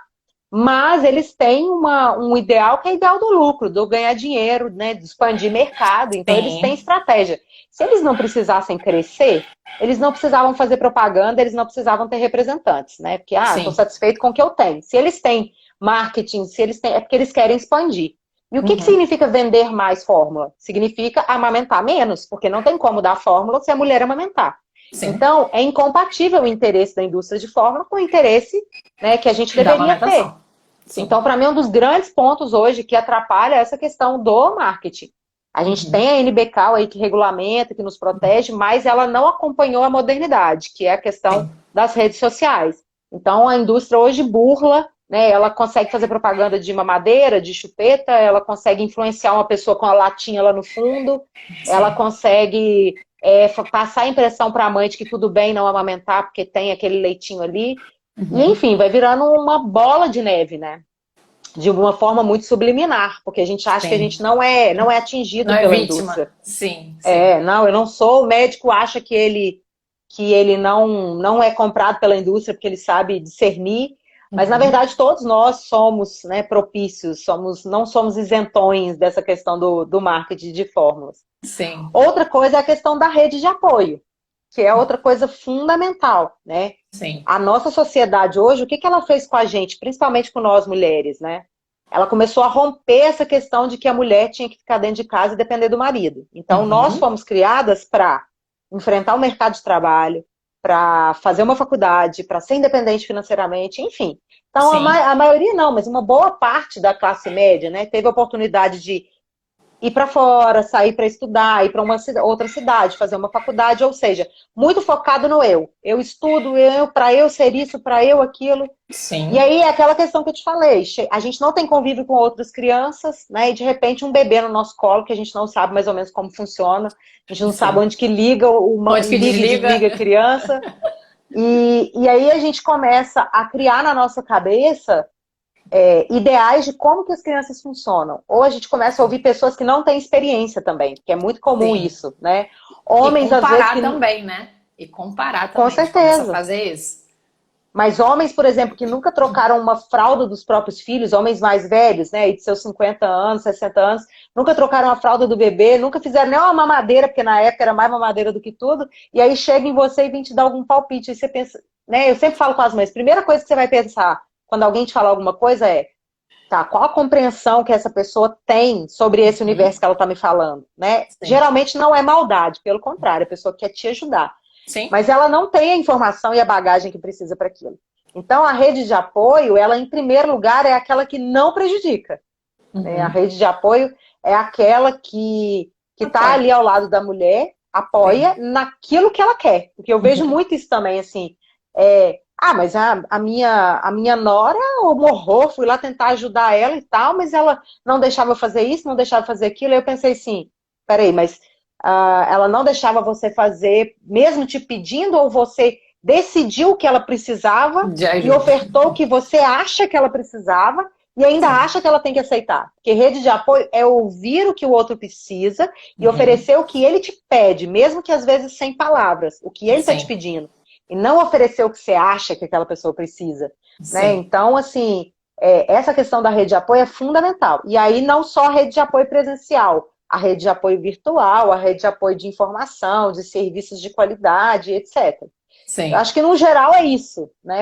mas eles têm um ideal que é o ideal do lucro, do ganhar dinheiro, né, de expandir mercado. Então, eles têm estratégia. Se eles não precisassem crescer, eles não precisavam fazer propaganda, eles não precisavam ter representantes, né? Porque, estou satisfeito com o que eu tenho. Se eles têm marketing, se eles têm, é porque eles querem expandir. E o que significa vender mais fórmula? Significa amamentar menos, porque não tem como dar fórmula se a mulher amamentar. Então, é incompatível o interesse da indústria de fórmula com o interesse, né, que a gente deveria ter. Então, para mim, um dos grandes pontos hoje que atrapalha é essa questão do marketing. A gente tem a NBK aí que regulamenta, que nos protege, mas ela não acompanhou a modernidade, que é a questão das redes sociais. Então, a indústria hoje burla, né, ela consegue fazer propaganda de mamadeira, de chupeta, ela consegue influenciar uma pessoa com a latinha lá no fundo, ela consegue... passar a impressão para a mãe de que tudo bem não amamentar porque tem aquele leitinho ali. E, enfim, vai virando uma bola de neve, né? De uma forma muito subliminar, porque a gente acha que a gente não é atingido pela indústria. Não, eu não sou. O médico acha que ele não é comprado pela indústria porque ele sabe discernir. Mas, na verdade, todos nós somos, né, propícios, não somos isentões dessa questão do marketing de fórmulas. Outra coisa é a questão da rede de apoio, que é outra coisa fundamental, né? A nossa sociedade hoje, o que ela fez com a gente, principalmente com nós mulheres, né? Ela começou a romper essa questão de que a mulher tinha que ficar dentro de casa e depender do marido. Então, nós fomos criadas para enfrentar o mercado de trabalho, para fazer uma faculdade, para ser independente financeiramente, enfim. Então, a maioria não, mas uma boa parte da classe média, né, teve a oportunidade de ir para fora, sair para estudar, ir para outra cidade, fazer uma faculdade, ou seja, muito focado no eu. Eu estudo, para eu ser isso, para eu aquilo. E aí é aquela questão que eu te falei, a gente não tem convívio com outras crianças, né? E de repente um bebê no nosso colo, que a gente não sabe mais ou menos como funciona, a gente não sabe onde que liga, liga e desliga a criança. E aí a gente começa a criar na nossa cabeça ideais de como que as crianças funcionam. Ou a gente começa a ouvir pessoas que não têm experiência também, que é muito comum isso, né? Homens, às vezes... também, né? E comparar também. Com certeza. A fazer isso. Mas homens, por exemplo, que nunca trocaram uma fralda dos próprios filhos, homens mais velhos, né, de seus 50 anos, 60 anos, nunca trocaram a fralda do bebê, nunca fizeram nem uma mamadeira, porque na época era mais mamadeira do que tudo, e aí chega em você e vem te dar algum palpite. Aí você pensa, né, eu sempre falo com as mães, primeira coisa que você vai pensar quando alguém te falar alguma coisa é, tá, qual a compreensão que essa pessoa tem sobre esse universo que ela tá me falando, né? Geralmente não é maldade, pelo contrário, a pessoa quer te ajudar. Mas ela não tem a informação e a bagagem que precisa para aquilo. Então, a rede de apoio, ela, em primeiro lugar, é aquela que não prejudica. Né? A rede de apoio é aquela que tá ali ao lado da mulher, apoia naquilo que ela quer. Porque eu vejo muito isso também, assim, mas a minha nora, eu morrou, fui lá tentar ajudar ela e tal, mas ela não deixava eu fazer isso, não deixava eu fazer aquilo. Aí eu pensei assim, peraí, mas ela não deixava você fazer, mesmo te pedindo, ou você decidiu o que ela precisava e ofertou o que você acha que ela precisava e ainda acha que ela tem que aceitar. Porque rede de apoio é ouvir o que o outro precisa e oferecer o que ele te pede, mesmo que às vezes sem palavras, o que ele está te pedindo. E não oferecer o que você acha que aquela pessoa precisa. Né? Então, assim, essa questão da rede de apoio é fundamental. E aí não só a rede de apoio presencial, a rede de apoio virtual, a rede de apoio de informação, de serviços de qualidade, etc. Sim. Eu acho que no geral é isso, né?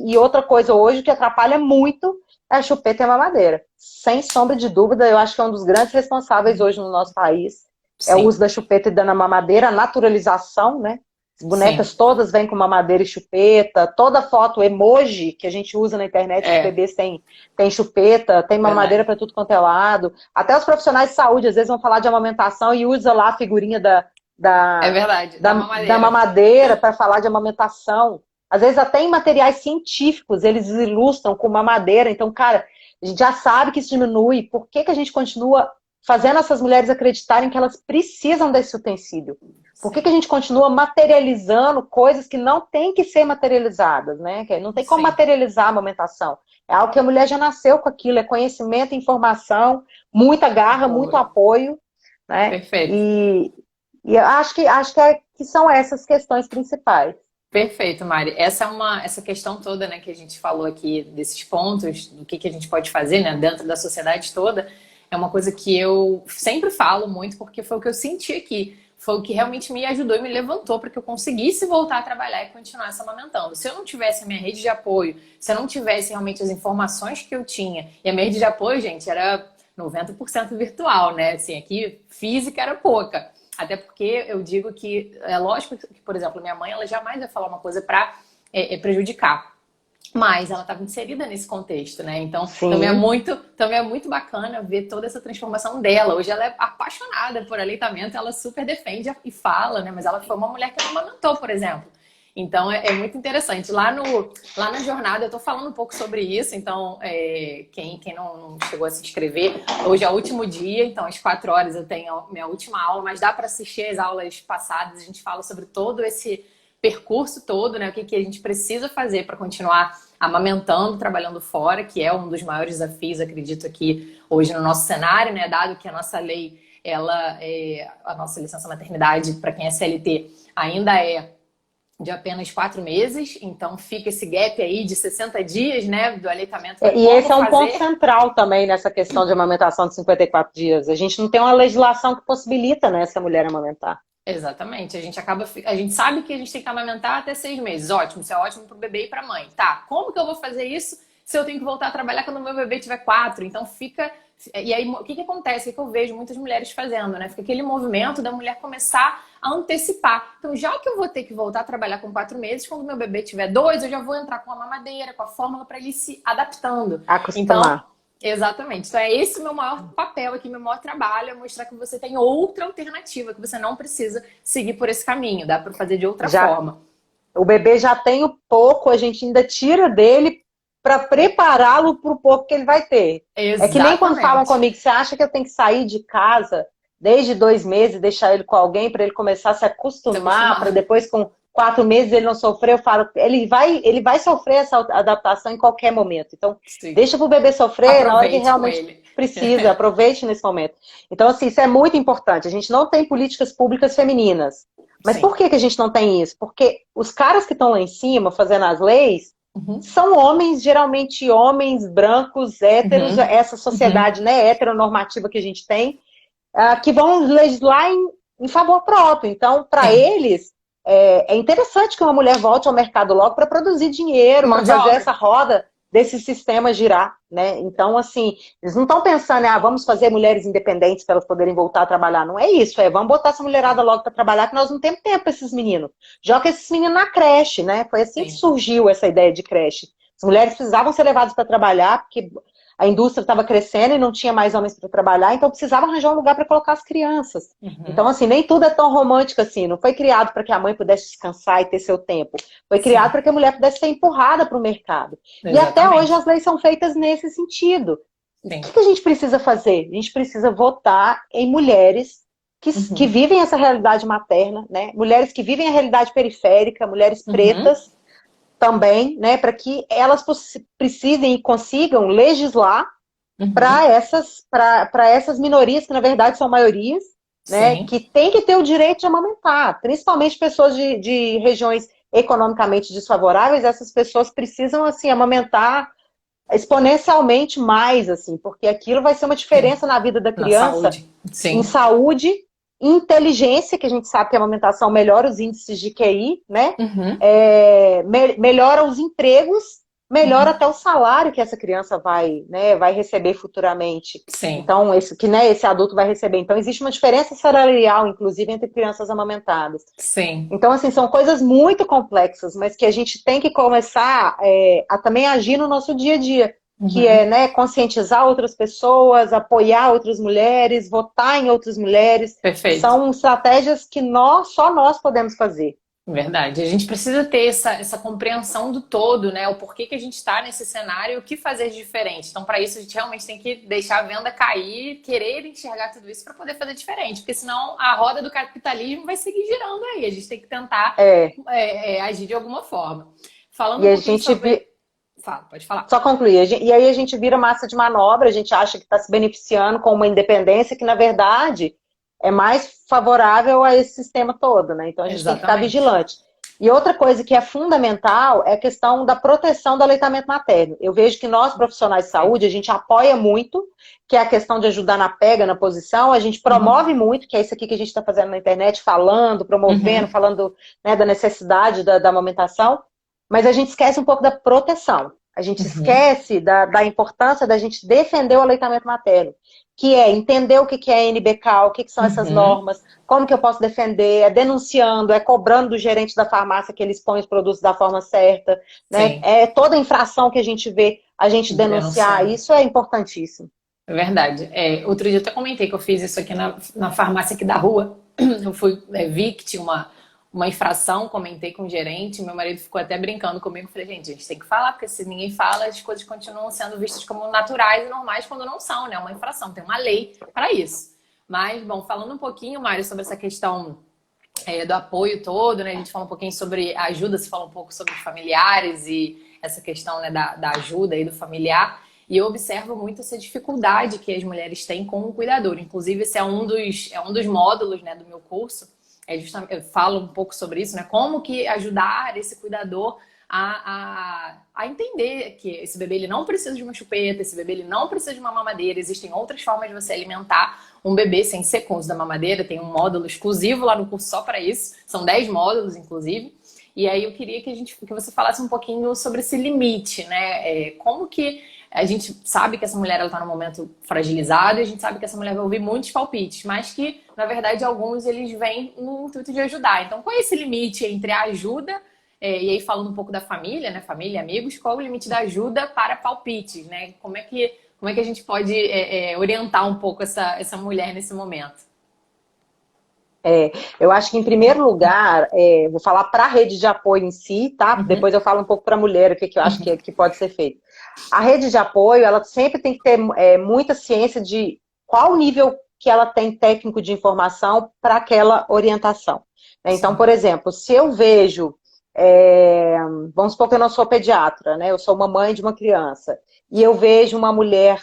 E outra coisa hoje que atrapalha muito é a chupeta e a mamadeira. Sem sombra de dúvida, eu acho que é um dos grandes responsáveis hoje no nosso país. É o uso da chupeta e da mamadeira, a naturalização, né? As bonecas todas vêm com mamadeira e chupeta, toda foto, emoji que a gente usa na internet, os bebês têm chupeta, tem mamadeira para tudo quanto é lado. Até os profissionais de saúde, às vezes, vão falar de amamentação e usa lá a figurinha da mamadeira para falar de amamentação. Às vezes até em materiais científicos eles ilustram com mamadeira. Então, cara, a gente já sabe que isso diminui. Por que a gente continua fazendo essas mulheres acreditarem que elas precisam desse utensílio? Por que a gente continua materializando coisas que não tem que ser materializadas, né? Não tem como materializar a amamentação. É algo que a mulher já nasceu com aquilo, é conhecimento, informação, muita garra, muito apoio, né? Perfeito. E eu acho que são essas questões principais. Perfeito, Mari. Essa questão toda, né, que a gente falou aqui, desses pontos, do que a gente pode fazer, né, dentro da sociedade toda, é uma coisa que eu sempre falo muito, porque foi o que eu senti aqui. Foi o que realmente me ajudou e me levantou para que eu conseguisse voltar a trabalhar e continuar se amamentando. Se eu não tivesse a minha rede de apoio, se eu não tivesse realmente as informações que eu tinha, e a minha rede de apoio, gente, era 90% virtual, né? Assim, aqui física era pouca. Até porque eu digo que, é lógico que, por exemplo, minha mãe, ela jamais vai falar uma coisa para prejudicar. Mas ela estava inserida nesse contexto, né? Então, também é muito bacana ver toda essa transformação dela. Hoje ela é apaixonada por aleitamento, ela super defende e fala, né? Mas ela foi uma mulher que não amamentou, por exemplo. Então, é muito interessante. Lá na jornada, eu estou falando um pouco sobre isso. Então, quem não chegou a se inscrever, hoje é o último dia. Então, às 4 horas eu tenho a minha última aula. Mas dá para assistir as aulas passadas. A gente fala sobre todo esse percurso todo, né? O que a gente precisa fazer para continuar amamentando, trabalhando fora, que é um dos maiores desafios, acredito, aqui hoje no nosso cenário, né? Dado que a nossa lei, a nossa licença maternidade, para quem é CLT, ainda é de apenas 4 meses, então fica esse gap aí de 60 dias, né, do aleitamento. E esse é um ponto central também nessa questão de amamentação de 54 dias. A gente não tem uma legislação que possibilita, né, essa mulher amamentar. Exatamente, a gente sabe que a gente tem que amamentar até 6 meses, ótimo, isso é ótimo pro bebê e pra mãe. Tá, como que eu vou fazer isso se eu tenho que voltar a trabalhar quando o meu bebê tiver 4? Então fica... E aí, o que acontece? O que eu vejo muitas mulheres fazendo, né? Fica aquele movimento da mulher começar a antecipar. Então, já que eu vou ter que voltar a trabalhar com 4 meses, quando meu bebê tiver 2, eu já vou entrar com a mamadeira, com a fórmula para ele se adaptando. Acostumar. Então, exatamente. Então, é esse o meu maior papel aqui, meu maior trabalho, é mostrar que você tem outra alternativa, que você não precisa seguir por esse caminho, dá para fazer de outra forma. O bebê já tem o pouco, a gente ainda tira dele para prepará-lo para o pouco que ele vai ter. Exatamente. É que nem quando falam comigo, você acha que eu tenho que sair de casa desde 2 meses, deixar ele com alguém para ele começar a se acostumar, para depois com 4 meses ele não sofrer? Eu falo, ele vai sofrer essa adaptação em qualquer momento. Então, deixa para o bebê sofrer na hora que realmente precisa, aproveite nesse momento. Então, assim, isso é muito importante. A gente não tem políticas públicas femininas. Mas por que a gente não tem isso? Porque os caras que estão lá em cima fazendo as leis são homens, geralmente homens brancos, héteros, essa sociedade né, heteronormativa que a gente tem, que vão legislar em favor próprio. Então, para eles, é interessante que uma mulher volte ao mercado logo para produzir dinheiro, para fazer essa roda desse sistema girar, né? Então, assim, eles não estão pensando, vamos fazer mulheres independentes para elas poderem voltar a trabalhar. Não é isso, vamos botar essa mulherada logo para trabalhar, que nós não temos tempo para esses meninos. Joga esses meninos na creche, né? Foi assim que surgiu essa ideia de creche. As mulheres precisavam ser levadas para trabalhar, porque a indústria estava crescendo e não tinha mais homens para trabalhar, então precisava arranjar um lugar para colocar as crianças. Então, assim, nem tudo é tão romântico assim. Não foi criado para que a mãe pudesse descansar e ter seu tempo. Foi criado para que a mulher pudesse ser empurrada para o mercado. Exatamente. E até hoje as leis são feitas nesse sentido. O que a gente precisa fazer? A gente precisa votar em mulheres que vivem essa realidade materna, né? Mulheres que vivem a realidade periférica, mulheres pretas também, né? Para que elas precisem e consigam legislar para essas minorias, que na verdade são maiorias, né? Sim. Que tem que ter o direito de amamentar, principalmente pessoas de regiões economicamente desfavoráveis. Essas pessoas precisam, assim, amamentar exponencialmente mais, assim, porque aquilo vai ser uma Sim. diferença na vida da Na criança, saúde. em Sim. saúde, em inteligência, que a gente sabe que a amamentação melhora os índices de QI, né? Uhum. Melhora os empregos, melhora até o salário que essa criança vai, né, vai receber futuramente. Sim. Então, esse adulto vai receber. Então, existe uma diferença salarial, inclusive, entre crianças amamentadas. Sim. Então, assim, são coisas muito complexas, mas que a gente tem que começar a também agir no nosso dia a dia, que é, Uhum. né, conscientizar outras pessoas, apoiar outras mulheres, votar em outras mulheres. Perfeito. São estratégias que só nós podemos fazer. Verdade. A gente precisa ter essa compreensão do todo, né? O porquê que a gente está nesse cenário e o que fazer de diferente. Então, para isso, a gente realmente tem que deixar a venda cair, querer enxergar tudo isso para poder fazer diferente. Porque senão a roda do capitalismo vai seguir girando aí. A gente tem que tentar É, agir de alguma forma. Falando e um a pouquinho gente sobre. Fala, pode falar. só concluir, e aí a gente vira massa de manobra, a gente acha que está se beneficiando com uma independência que, na verdade, é mais favorável a esse sistema todo, né? Então a gente tem que estar Exatamente. vigilante. E outra coisa que é fundamental é a questão da proteção do aleitamento materno. Eu vejo que nós, profissionais de Sim. saúde, a gente apoia muito, que é a questão de ajudar na pega, na posição, a gente Uhum. promove muito, que é isso aqui que a gente está fazendo na internet, falando, promovendo, Uhum. falando, né, da necessidade da amamentação, mas a gente esquece um pouco da proteção. A gente Uhum. esquece da importância da gente defender o aleitamento materno, que é entender o que é NBK, o que são essas Uhum. normas, como que eu posso defender, é denunciando, é cobrando do gerente da farmácia que ele expõe os produtos da forma certa, né? Sim. É toda infração que a gente vê, a gente denunciar, Denunciando. isso é importantíssimo. É verdade. Outro dia eu até comentei que eu fiz isso aqui na farmácia aqui da rua. Eu vi que tinha uma infração, comentei com o gerente, meu marido ficou até brincando comigo. Falei, gente, a gente tem que falar, porque se ninguém fala, as coisas continuam sendo vistas como naturais e normais quando não são, né? Uma infração, tem uma lei para isso. Mas, bom, falando um pouquinho, Mário, sobre essa questão do apoio todo, né? A gente fala um pouquinho sobre a ajuda, se fala um pouco sobre familiares e essa questão, né, da ajuda e do familiar. E eu observo muito essa dificuldade que as mulheres têm com o cuidador. Inclusive, esse é um dos módulos, né, do meu curso. Justamente, eu falo um pouco sobre isso, né? Como que ajudar esse cuidador a entender que esse bebê ele não precisa de uma chupeta, esse bebê ele não precisa de uma mamadeira, existem outras formas de você alimentar um bebê sem ser com uso da mamadeira, tem um módulo exclusivo lá no curso só para isso, são 10 módulos, inclusive. E aí eu queria que você falasse um pouquinho sobre esse limite, né? Como que a gente sabe que essa mulher ela está num momento fragilizado e a gente sabe que essa mulher vai ouvir muitos palpites, mas que, na verdade, alguns eles vêm no intuito de ajudar. Então, qual é esse limite entre a ajuda, e aí falando um pouco da família, né? Família e amigos, qual é o limite da ajuda para palpites, né? Como é que a gente pode orientar um pouco essa mulher nesse momento? Eu acho que, em primeiro lugar, vou falar para a rede de apoio em si, tá? Uhum, Depois eu falo um pouco para a mulher, o que eu acho uhum, que pode ser feito. A rede de apoio, ela sempre tem que ter muita ciência de qual nível que ela tem técnico de informação para aquela orientação. Né? Então, sim. por exemplo, se eu vejo, vamos supor que eu não sou pediatra, né? Eu sou uma mãe de uma criança, e eu vejo uma mulher,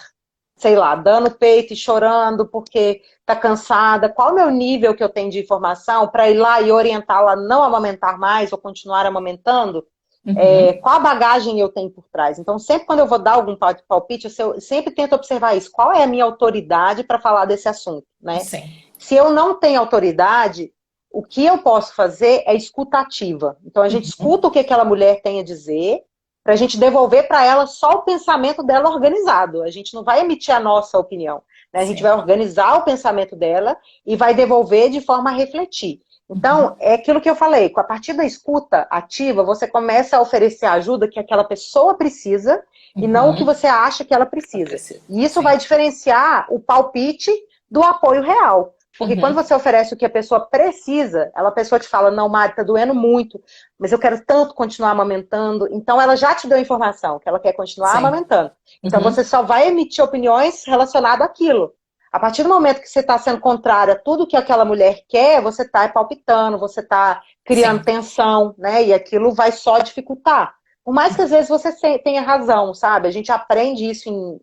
sei lá, dando peito e chorando porque está cansada, qual é o meu nível que eu tenho de informação para ir lá e orientá-la a não amamentar mais ou continuar amamentando? Uhum, Qual a bagagem eu tenho por trás? Então, sempre quando eu vou dar algum palpite, eu sempre tento observar isso. Qual é a minha autoridade para falar desse assunto, né? sim. Se eu não tenho autoridade, o que eu posso fazer é escuta ativa. Então, a gente Uhum, escuta o que aquela mulher tem a dizer, para a gente devolver para ela só o pensamento dela organizado. A gente não vai emitir a nossa opinião, né? A gente vai sim. organizar o pensamento dela e vai devolver de forma a refletir. Uhum, Então, é aquilo que eu falei, a partir da escuta ativa, você começa a oferecer a ajuda que aquela pessoa precisa e não o que uhum. você acha que ela Eu precisa. preciso. E isso vai Sim. diferenciar o palpite do apoio real. Porque quando Uhum, você oferece o que a pessoa precisa, a pessoa te fala, não, Mari, tá doendo muito, mas eu quero tanto continuar amamentando. Então, ela já te deu a informação que ela quer continuar sim. amamentando. Então, Uhum, você só vai emitir opiniões relacionadas àquilo. A partir do momento que você está sendo contrário a tudo que aquela mulher quer, você está palpitando, você está criando Sim. tensão, né? E aquilo vai só dificultar. Por mais que às vezes você tenha razão, sabe? A gente aprende isso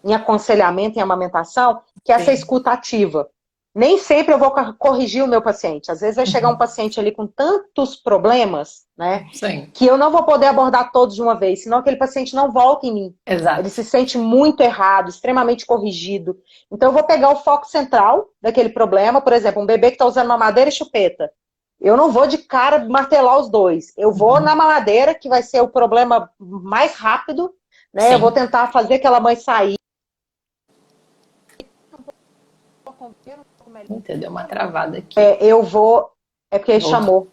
em aconselhamento, em amamentação, que é essa Sim. escuta ativa. Nem sempre eu vou corrigir o meu paciente. Às vezes vai chegar um Uhum. paciente ali com tantos problemas, né? Sim. Que eu não vou poder abordar todos de uma vez, senão aquele paciente não volta em mim. Ele Exato. se sente muito errado, extremamente corrigido. Então eu vou pegar o foco central daquele problema, por exemplo, um bebê que está usando mamadeira e chupeta. Eu não vou de cara martelar os dois. Eu vou Uhum. na mamadeira, que vai ser o problema mais rápido, né? Eu vou Sim. tentar fazer aquela mãe sair. Entendeu? Uma travada aqui. Eu vou. É porque Voltou. chamou.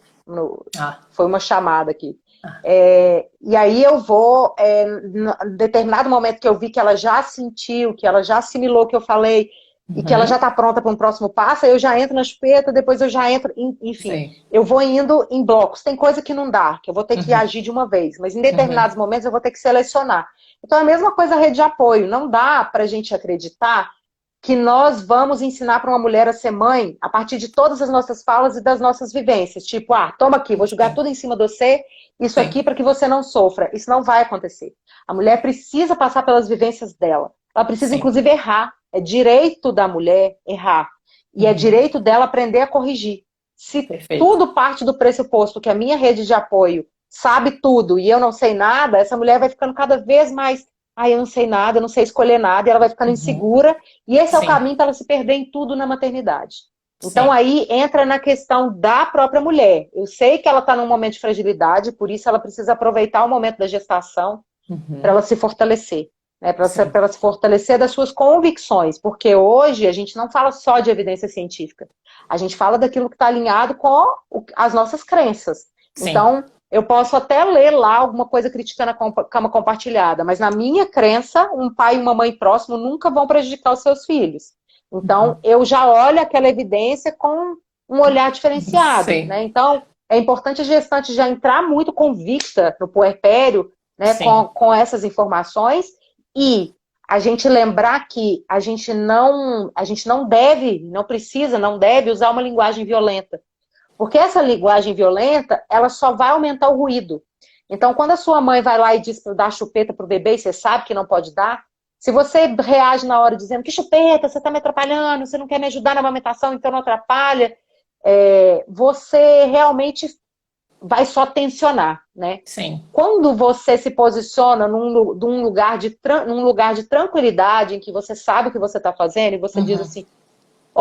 Ah. Foi uma chamada aqui. Ah. E aí eu vou, em determinado momento que eu vi que ela já sentiu, que ela já assimilou o que eu falei, e que ela já Uhum. está pronta para um próximo passo, aí eu já entro na chupeta, depois eu já entro, enfim, Sim. eu vou indo em blocos. Tem coisa que não dá, que eu vou ter que Uhum. agir de uma vez, mas em Uhum. determinados momentos eu vou ter que selecionar. Então é a mesma coisa a rede de apoio. Não dá para a gente acreditar que nós vamos ensinar para uma mulher a ser mãe a partir de todas as nossas falas e das nossas vivências. Tipo, toma aqui, vou jogar Sim. tudo em cima de você, isso Sim. aqui para que você não sofra. Isso não vai acontecer. A mulher precisa passar pelas vivências dela. Ela precisa, Sim. inclusive, errar. É direito da mulher errar. E é Uhum. direito dela aprender a corrigir. Se Perfeito. tudo parte do pressuposto que a minha rede de apoio sabe tudo e eu não sei nada, essa mulher vai ficando cada vez mais, eu não sei nada, eu não sei escolher nada, e ela vai ficando Uhum. insegura, e esse é o Sim. caminho para ela se perder em tudo na maternidade. Então Sim. aí entra na questão da própria mulher. Eu sei que ela está num momento de fragilidade, por isso ela precisa aproveitar o momento da gestação para Uhum. ela se fortalecer, né? Para Sim. ela se fortalecer das suas convicções, porque hoje a gente não fala só de evidência científica, a gente fala daquilo que está alinhado com as nossas crenças. Sim. Então, eu posso até ler lá alguma coisa criticando a cama compartilhada, mas na minha crença, um pai e uma mãe próximo nunca vão prejudicar os seus filhos. Então, Uhum. eu já olho aquela evidência com um olhar diferenciado, Sim. né? Então, é importante a gestante já entrar muito convicta no puerpério, né, Sim. com essas informações, e a gente lembrar que a gente não deve, não precisa, não deve usar uma linguagem violenta. Porque essa linguagem violenta, ela só vai aumentar o ruído. Então, quando a sua mãe vai lá e diz para dar chupeta para o bebê e você sabe que não pode dar, se você reage na hora dizendo que chupeta, você está me atrapalhando, você não quer me ajudar na amamentação, então não atrapalha, você realmente vai só tensionar, né? Sim. Quando você se posiciona num lugar de tranquilidade, em que você sabe o que você está fazendo, e você diz Uhum. assim,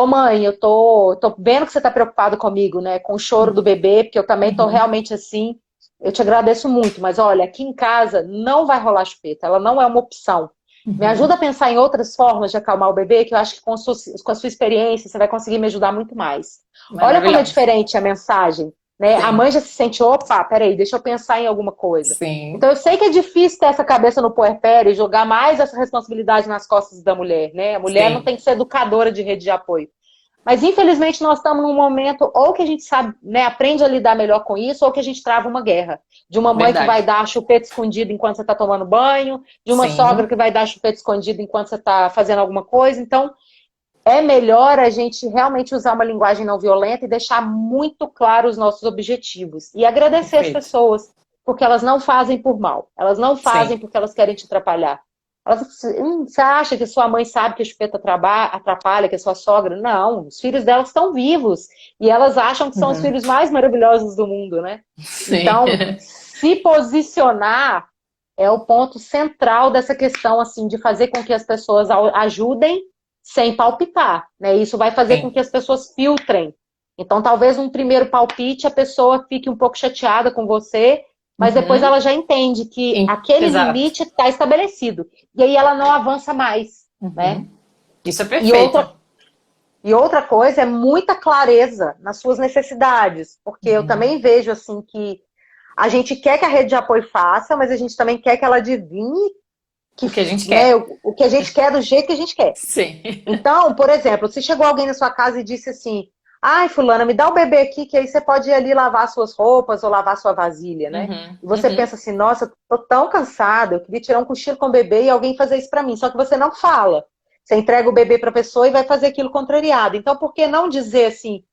mãe, eu tô vendo que você está preocupado comigo, né? Com o choro do bebê, porque eu também tô Uhum. realmente assim. Eu te agradeço muito, mas olha, aqui em casa não vai rolar chupeta, ela não é uma opção. Me Uhum. ajuda a pensar em outras formas de acalmar o bebê, que eu acho que com a sua experiência você vai conseguir me ajudar muito mais. Olha como é Maravilhosa. diferente a mensagem, né? A Sim. mãe já se sente, opa, peraí, deixa eu pensar em alguma coisa. Sim. Então eu sei que é difícil ter essa cabeça no puerpério e jogar mais essa responsabilidade nas costas da mulher, né? A mulher não Sim. tem que ser educadora de rede de apoio. Mas, infelizmente, nós estamos num momento ou que a gente sabe, né, aprende a lidar melhor com isso, ou que a gente trava uma guerra. De uma mãe que vai Verdade. dar chupeta escondida enquanto você está tomando banho, de uma sogra Sim. que vai dar chupeta escondida enquanto você está fazendo alguma coisa. Então, é melhor a gente realmente usar uma linguagem não violenta e deixar muito claro os nossos objetivos. E agradecer as Perfeito. pessoas, porque elas não fazem por mal. Elas não fazem Sim. porque elas querem te atrapalhar. Você acha que sua mãe sabe que a chupeta atrapalha, que a sua sogra? Não, os filhos delas estão vivos. E elas acham que são os Uhum. filhos mais maravilhosos do mundo, né? Sim. Então, se posicionar é o ponto central dessa questão, assim, de fazer com que as pessoas ajudem sem palpitar, né? Isso vai fazer com Sim. que as pessoas filtrem. Então, talvez um primeiro palpite a pessoa fique um pouco chateada com você, mas depois Uhum. ela já entende que aquele Exato. limite está estabelecido. E aí ela não avança mais, né? Uhum. Isso é E perfeito. outra, e outra coisa é muita clareza nas suas necessidades, porque eu Uhum. também vejo assim que a gente quer que a rede de apoio faça, mas a gente também quer que ela adivinhe que, O que a gente né, quer. o que a gente quer do jeito que a gente quer. Sim. Então, por exemplo, se chegou alguém na sua casa e disse assim, ai, fulana, me dá o bebê aqui, que aí você pode ir ali lavar suas roupas ou lavar sua vasilha, né? Uhum. E você Uhum. pensa assim, nossa, eu tô tão cansada, eu queria tirar um cochilo com o bebê e alguém fazer isso pra mim, só que você não fala. Você entrega o bebê para a pessoa e vai fazer aquilo contrariado. Então, por que não dizer assim,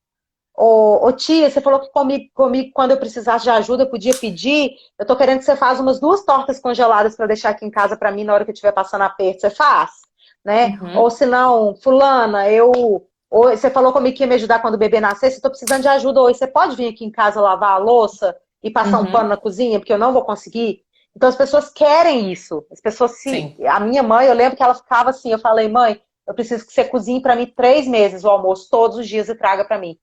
ô tia, você falou que comigo quando eu precisasse de ajuda, eu podia pedir. Eu tô querendo que você faça umas 2 tortas congeladas para deixar aqui em casa para mim na hora que eu estiver passando aperto. Você faz, né? Ou Uhum. se não, fulana, ou você falou comigo que ia me ajudar quando o bebê nascesse, eu tô precisando de ajuda hoje. Você pode vir aqui em casa lavar a louça e passar um pano Uhum. na cozinha, porque eu não vou conseguir? Então as pessoas querem isso. As pessoas se. Sim. A minha mãe, eu lembro que ela ficava assim, eu falei, mãe, eu preciso que você cozinhe para mim 3 meses o almoço todos os dias e traga para mim.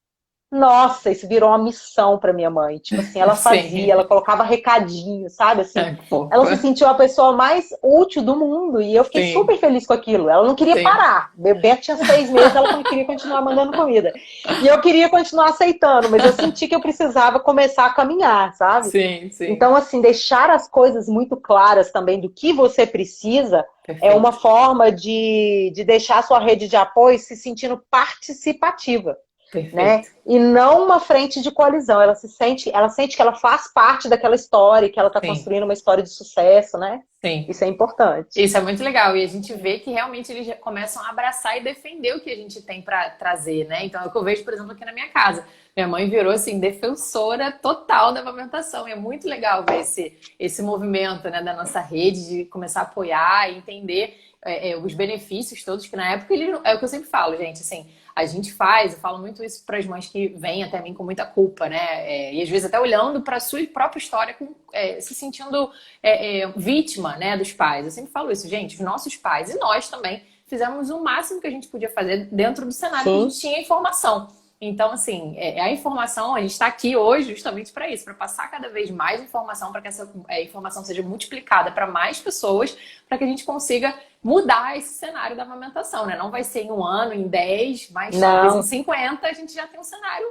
Nossa, isso virou uma missão para minha mãe. Tipo assim, ela fazia, ela Sim. colocava recadinho, sabe? Assim, É ela se fofa. sentiu a pessoa mais útil do mundo e eu fiquei Sim. super feliz com aquilo. Ela não queria Sim. parar. Bebê tinha 6 meses, ela queria continuar mandando comida. E eu queria continuar aceitando, mas eu senti que eu precisava começar a caminhar, sabe? Sim, sim. Então, assim, deixar as coisas muito claras também do que você precisa é uma Perfeito. forma de deixar a sua rede de apoio se sentindo participativa, né? Perfeito. E não uma frente de coalizão. Ela sente que ela faz parte daquela história, que ela está Sim, construindo uma história de sucesso, né? sim. Isso é importante. Isso é muito legal. E a gente vê que realmente eles já começam a abraçar e defender o que a gente tem para trazer, né? Então, é o que eu vejo, por exemplo, aqui na minha casa. Minha mãe virou, assim, defensora total da amamentação. E é muito legal ver esse movimento, né, da nossa rede, de começar a apoiar e entender os benefícios todos, que na época, é o que eu sempre falo, gente, assim, a gente faz, eu falo muito isso para as mães que vêm até mim com muita culpa, né? E às vezes até olhando para a sua própria história, se sentindo vítima, né, dos pais. Eu sempre falo isso, gente, os nossos pais e nós também fizemos o máximo que a gente podia fazer dentro do cenário que a Sim, gente tinha informação. Então, assim, a informação, a gente está aqui hoje justamente para isso, para passar cada vez mais informação, para que essa informação seja multiplicada para mais pessoas, para que a gente consiga mudar esse cenário da amamentação, né? Não vai ser em 1 ano, em 10, mas talvez em não, 50 a gente já tem um cenário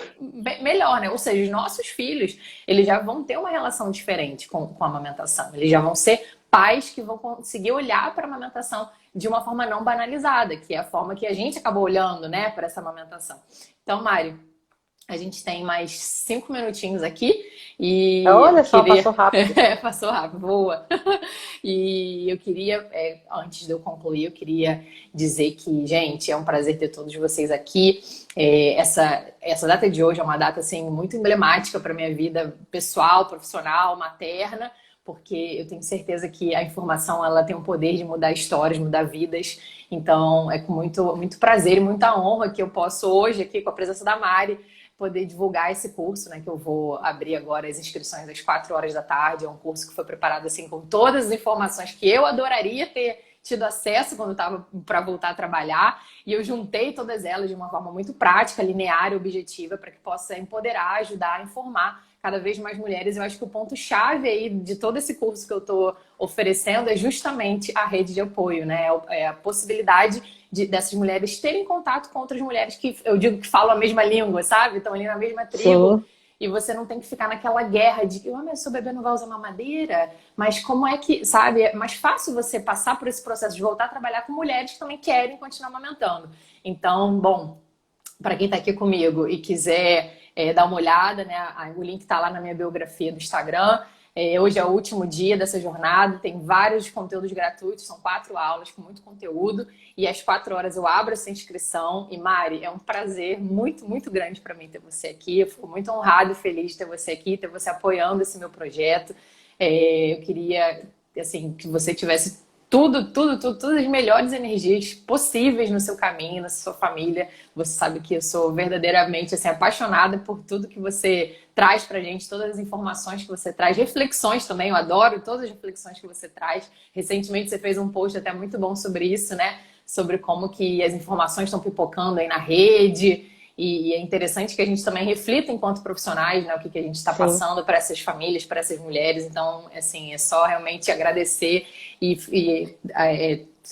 melhor, né? Ou seja, os nossos filhos, eles já vão ter uma relação diferente com a amamentação. Eles já vão ser pais que vão conseguir olhar para a amamentação de uma forma não banalizada, que é a forma que a gente acabou olhando, né, para essa amamentação. Então, Mário, a gente tem mais 5 minutinhos aqui e eu olha só, queria. passou rápido. Passou rápido, boa. E eu queria, antes de eu concluir, eu queria dizer que, gente, é um prazer ter todos vocês aqui. Essa data de hoje é uma data assim, muito emblemática para a minha vida pessoal, profissional, materna, porque eu tenho certeza que a informação ela tem o poder de mudar histórias, mudar vidas. Então, é com muito, muito prazer e muita honra que eu posso hoje, aqui com a presença da Mari, poder divulgar esse curso, né? Que eu vou abrir agora as inscrições às 4 horas da tarde. É um curso que foi preparado assim com todas as informações que eu adoraria ter tido acesso quando estava para voltar a trabalhar. E eu juntei todas elas de uma forma muito prática, linear e objetiva, para que possa empoderar, ajudar, informar cada vez mais mulheres. Eu acho que o ponto-chave aí de todo esse curso que eu estou oferecendo é justamente a rede de apoio, né? É a possibilidade dessas mulheres terem contato com outras mulheres que eu digo que falam a mesma língua, sabe? Estão ali na mesma tribo. Sim, E você não tem que ficar naquela guerra de que, mas seu bebê não vai usar mamadeira. Mas como é que, sabe? É mais fácil você passar por esse processo de voltar a trabalhar com mulheres que também querem continuar amamentando. Então, bom, para quem está aqui comigo e quiser dar uma olhada, né? O link está lá na minha biografia do Instagram. Hoje é o último dia dessa jornada, tem vários conteúdos gratuitos, são 4 aulas com muito conteúdo, e às 4 horas eu abro essa inscrição. E Mari, é um prazer muito, muito grande para mim ter você aqui. Eu fico muito honrada e feliz de ter você aqui, ter você apoiando esse meu projeto. Eu queria, assim, que você tivesse todas as melhores energias possíveis no seu caminho, na sua família. Você sabe que eu sou verdadeiramente assim, apaixonada por tudo que você traz pra gente, todas as informações que você traz, reflexões também, eu adoro todas as reflexões que você traz. Recentemente você fez um post até muito bom sobre isso, né? Sobre como que as informações estão pipocando aí na rede. E é interessante que a gente também reflita enquanto profissionais, né, o que a gente está sim. passando para essas famílias, para essas mulheres. Então, assim, é só realmente agradecer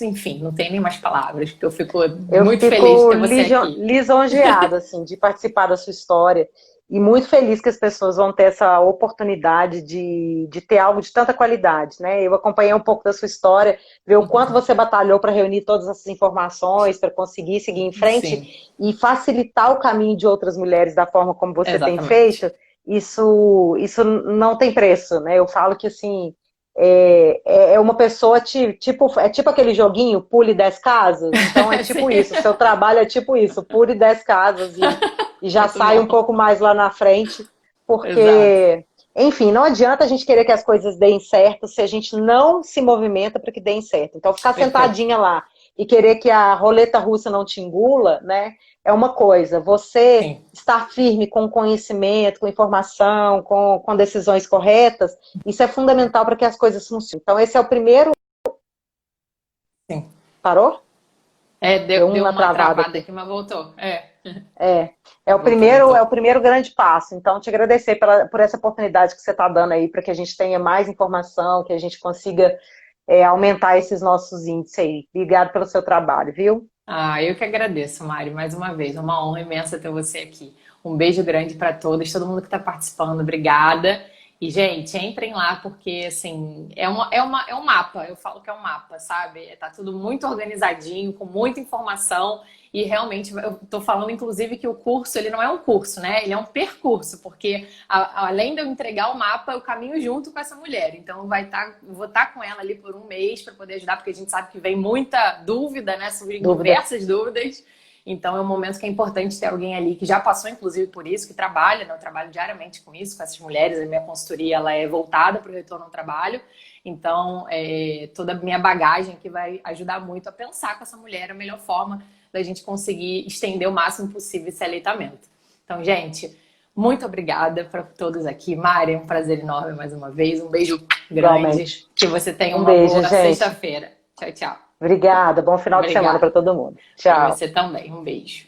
enfim, não tem nem mais palavras, porque eu fico Eu muito feliz de fico ter você aqui. lisonjeada, assim, de participar da sua história e muito feliz que as pessoas vão ter essa oportunidade de ter algo de tanta qualidade, né? Eu acompanhei um pouco da sua história, ver o quanto você batalhou para reunir todas essas informações, para conseguir seguir em frente Sim, e facilitar o caminho de outras mulheres da forma como você tem exatamente. feito. Isso não tem preço, né? Eu falo que, assim, é uma pessoa é tipo aquele joguinho, pule 10 casas. Então é tipo isso, o seu trabalho é tipo isso, pule 10 casas e já Muito sai um bom. pouco mais lá na frente, Exato. porque, enfim, não adianta a gente querer que as coisas deem certo se a gente não se movimenta para que deem certo. Então ficar Perfeito. sentadinha lá e querer que a roleta russa não te engula, né? É uma coisa. Você Sim, estar firme com conhecimento, com informação, com decisões corretas, isso é fundamental para que as coisas funcionem. Então, esse é o primeiro. sim. Parou? Deu Deu uma uma travada travada aqui. aqui, mas voltou. É, Voltou, é voltou. o primeiro grande passo. Então, te agradecer por essa oportunidade que você está dando aí, para que a gente tenha mais informação, que a gente consiga aumentar esses nossos índices aí. Obrigado pelo seu trabalho, viu? Ah, eu que agradeço, Mari, mais uma vez. É uma honra imensa ter você aqui. Um beijo grande para todos, todo mundo que está participando, obrigada. E, gente, entrem lá porque, assim, é um mapa. Eu falo que é um mapa, sabe? Tá tudo muito organizadinho, com muita informação. E realmente, eu tô falando, inclusive, que o curso, ele não é um curso, né? Ele é um percurso, porque além de eu entregar o mapa, eu caminho junto com essa mulher. Então, vou estar com ela ali por um mês para poder ajudar, porque a gente sabe que vem muita dúvida, né? Surgem Dúvidas? diversas dúvidas. Então, é um momento que é importante ter alguém ali que já passou, inclusive, por isso, que trabalha, né? Eu trabalho diariamente com isso, com essas mulheres. A minha consultoria, ela é voltada para o retorno ao trabalho. Então, toda a minha bagagem aqui vai ajudar muito a pensar com essa mulher a melhor forma da gente conseguir estender o máximo possível esse aleitamento. Então, gente, muito obrigada para todos aqui. Mari, é um prazer enorme mais uma vez. Um beijo grande. Igualmente. Que você tenha Um uma beijo, boa gente. sexta-feira. Tchau, tchau. Obrigada. Bom final de semana para Obrigada. todo mundo. Para Tchau. você também. Um beijo.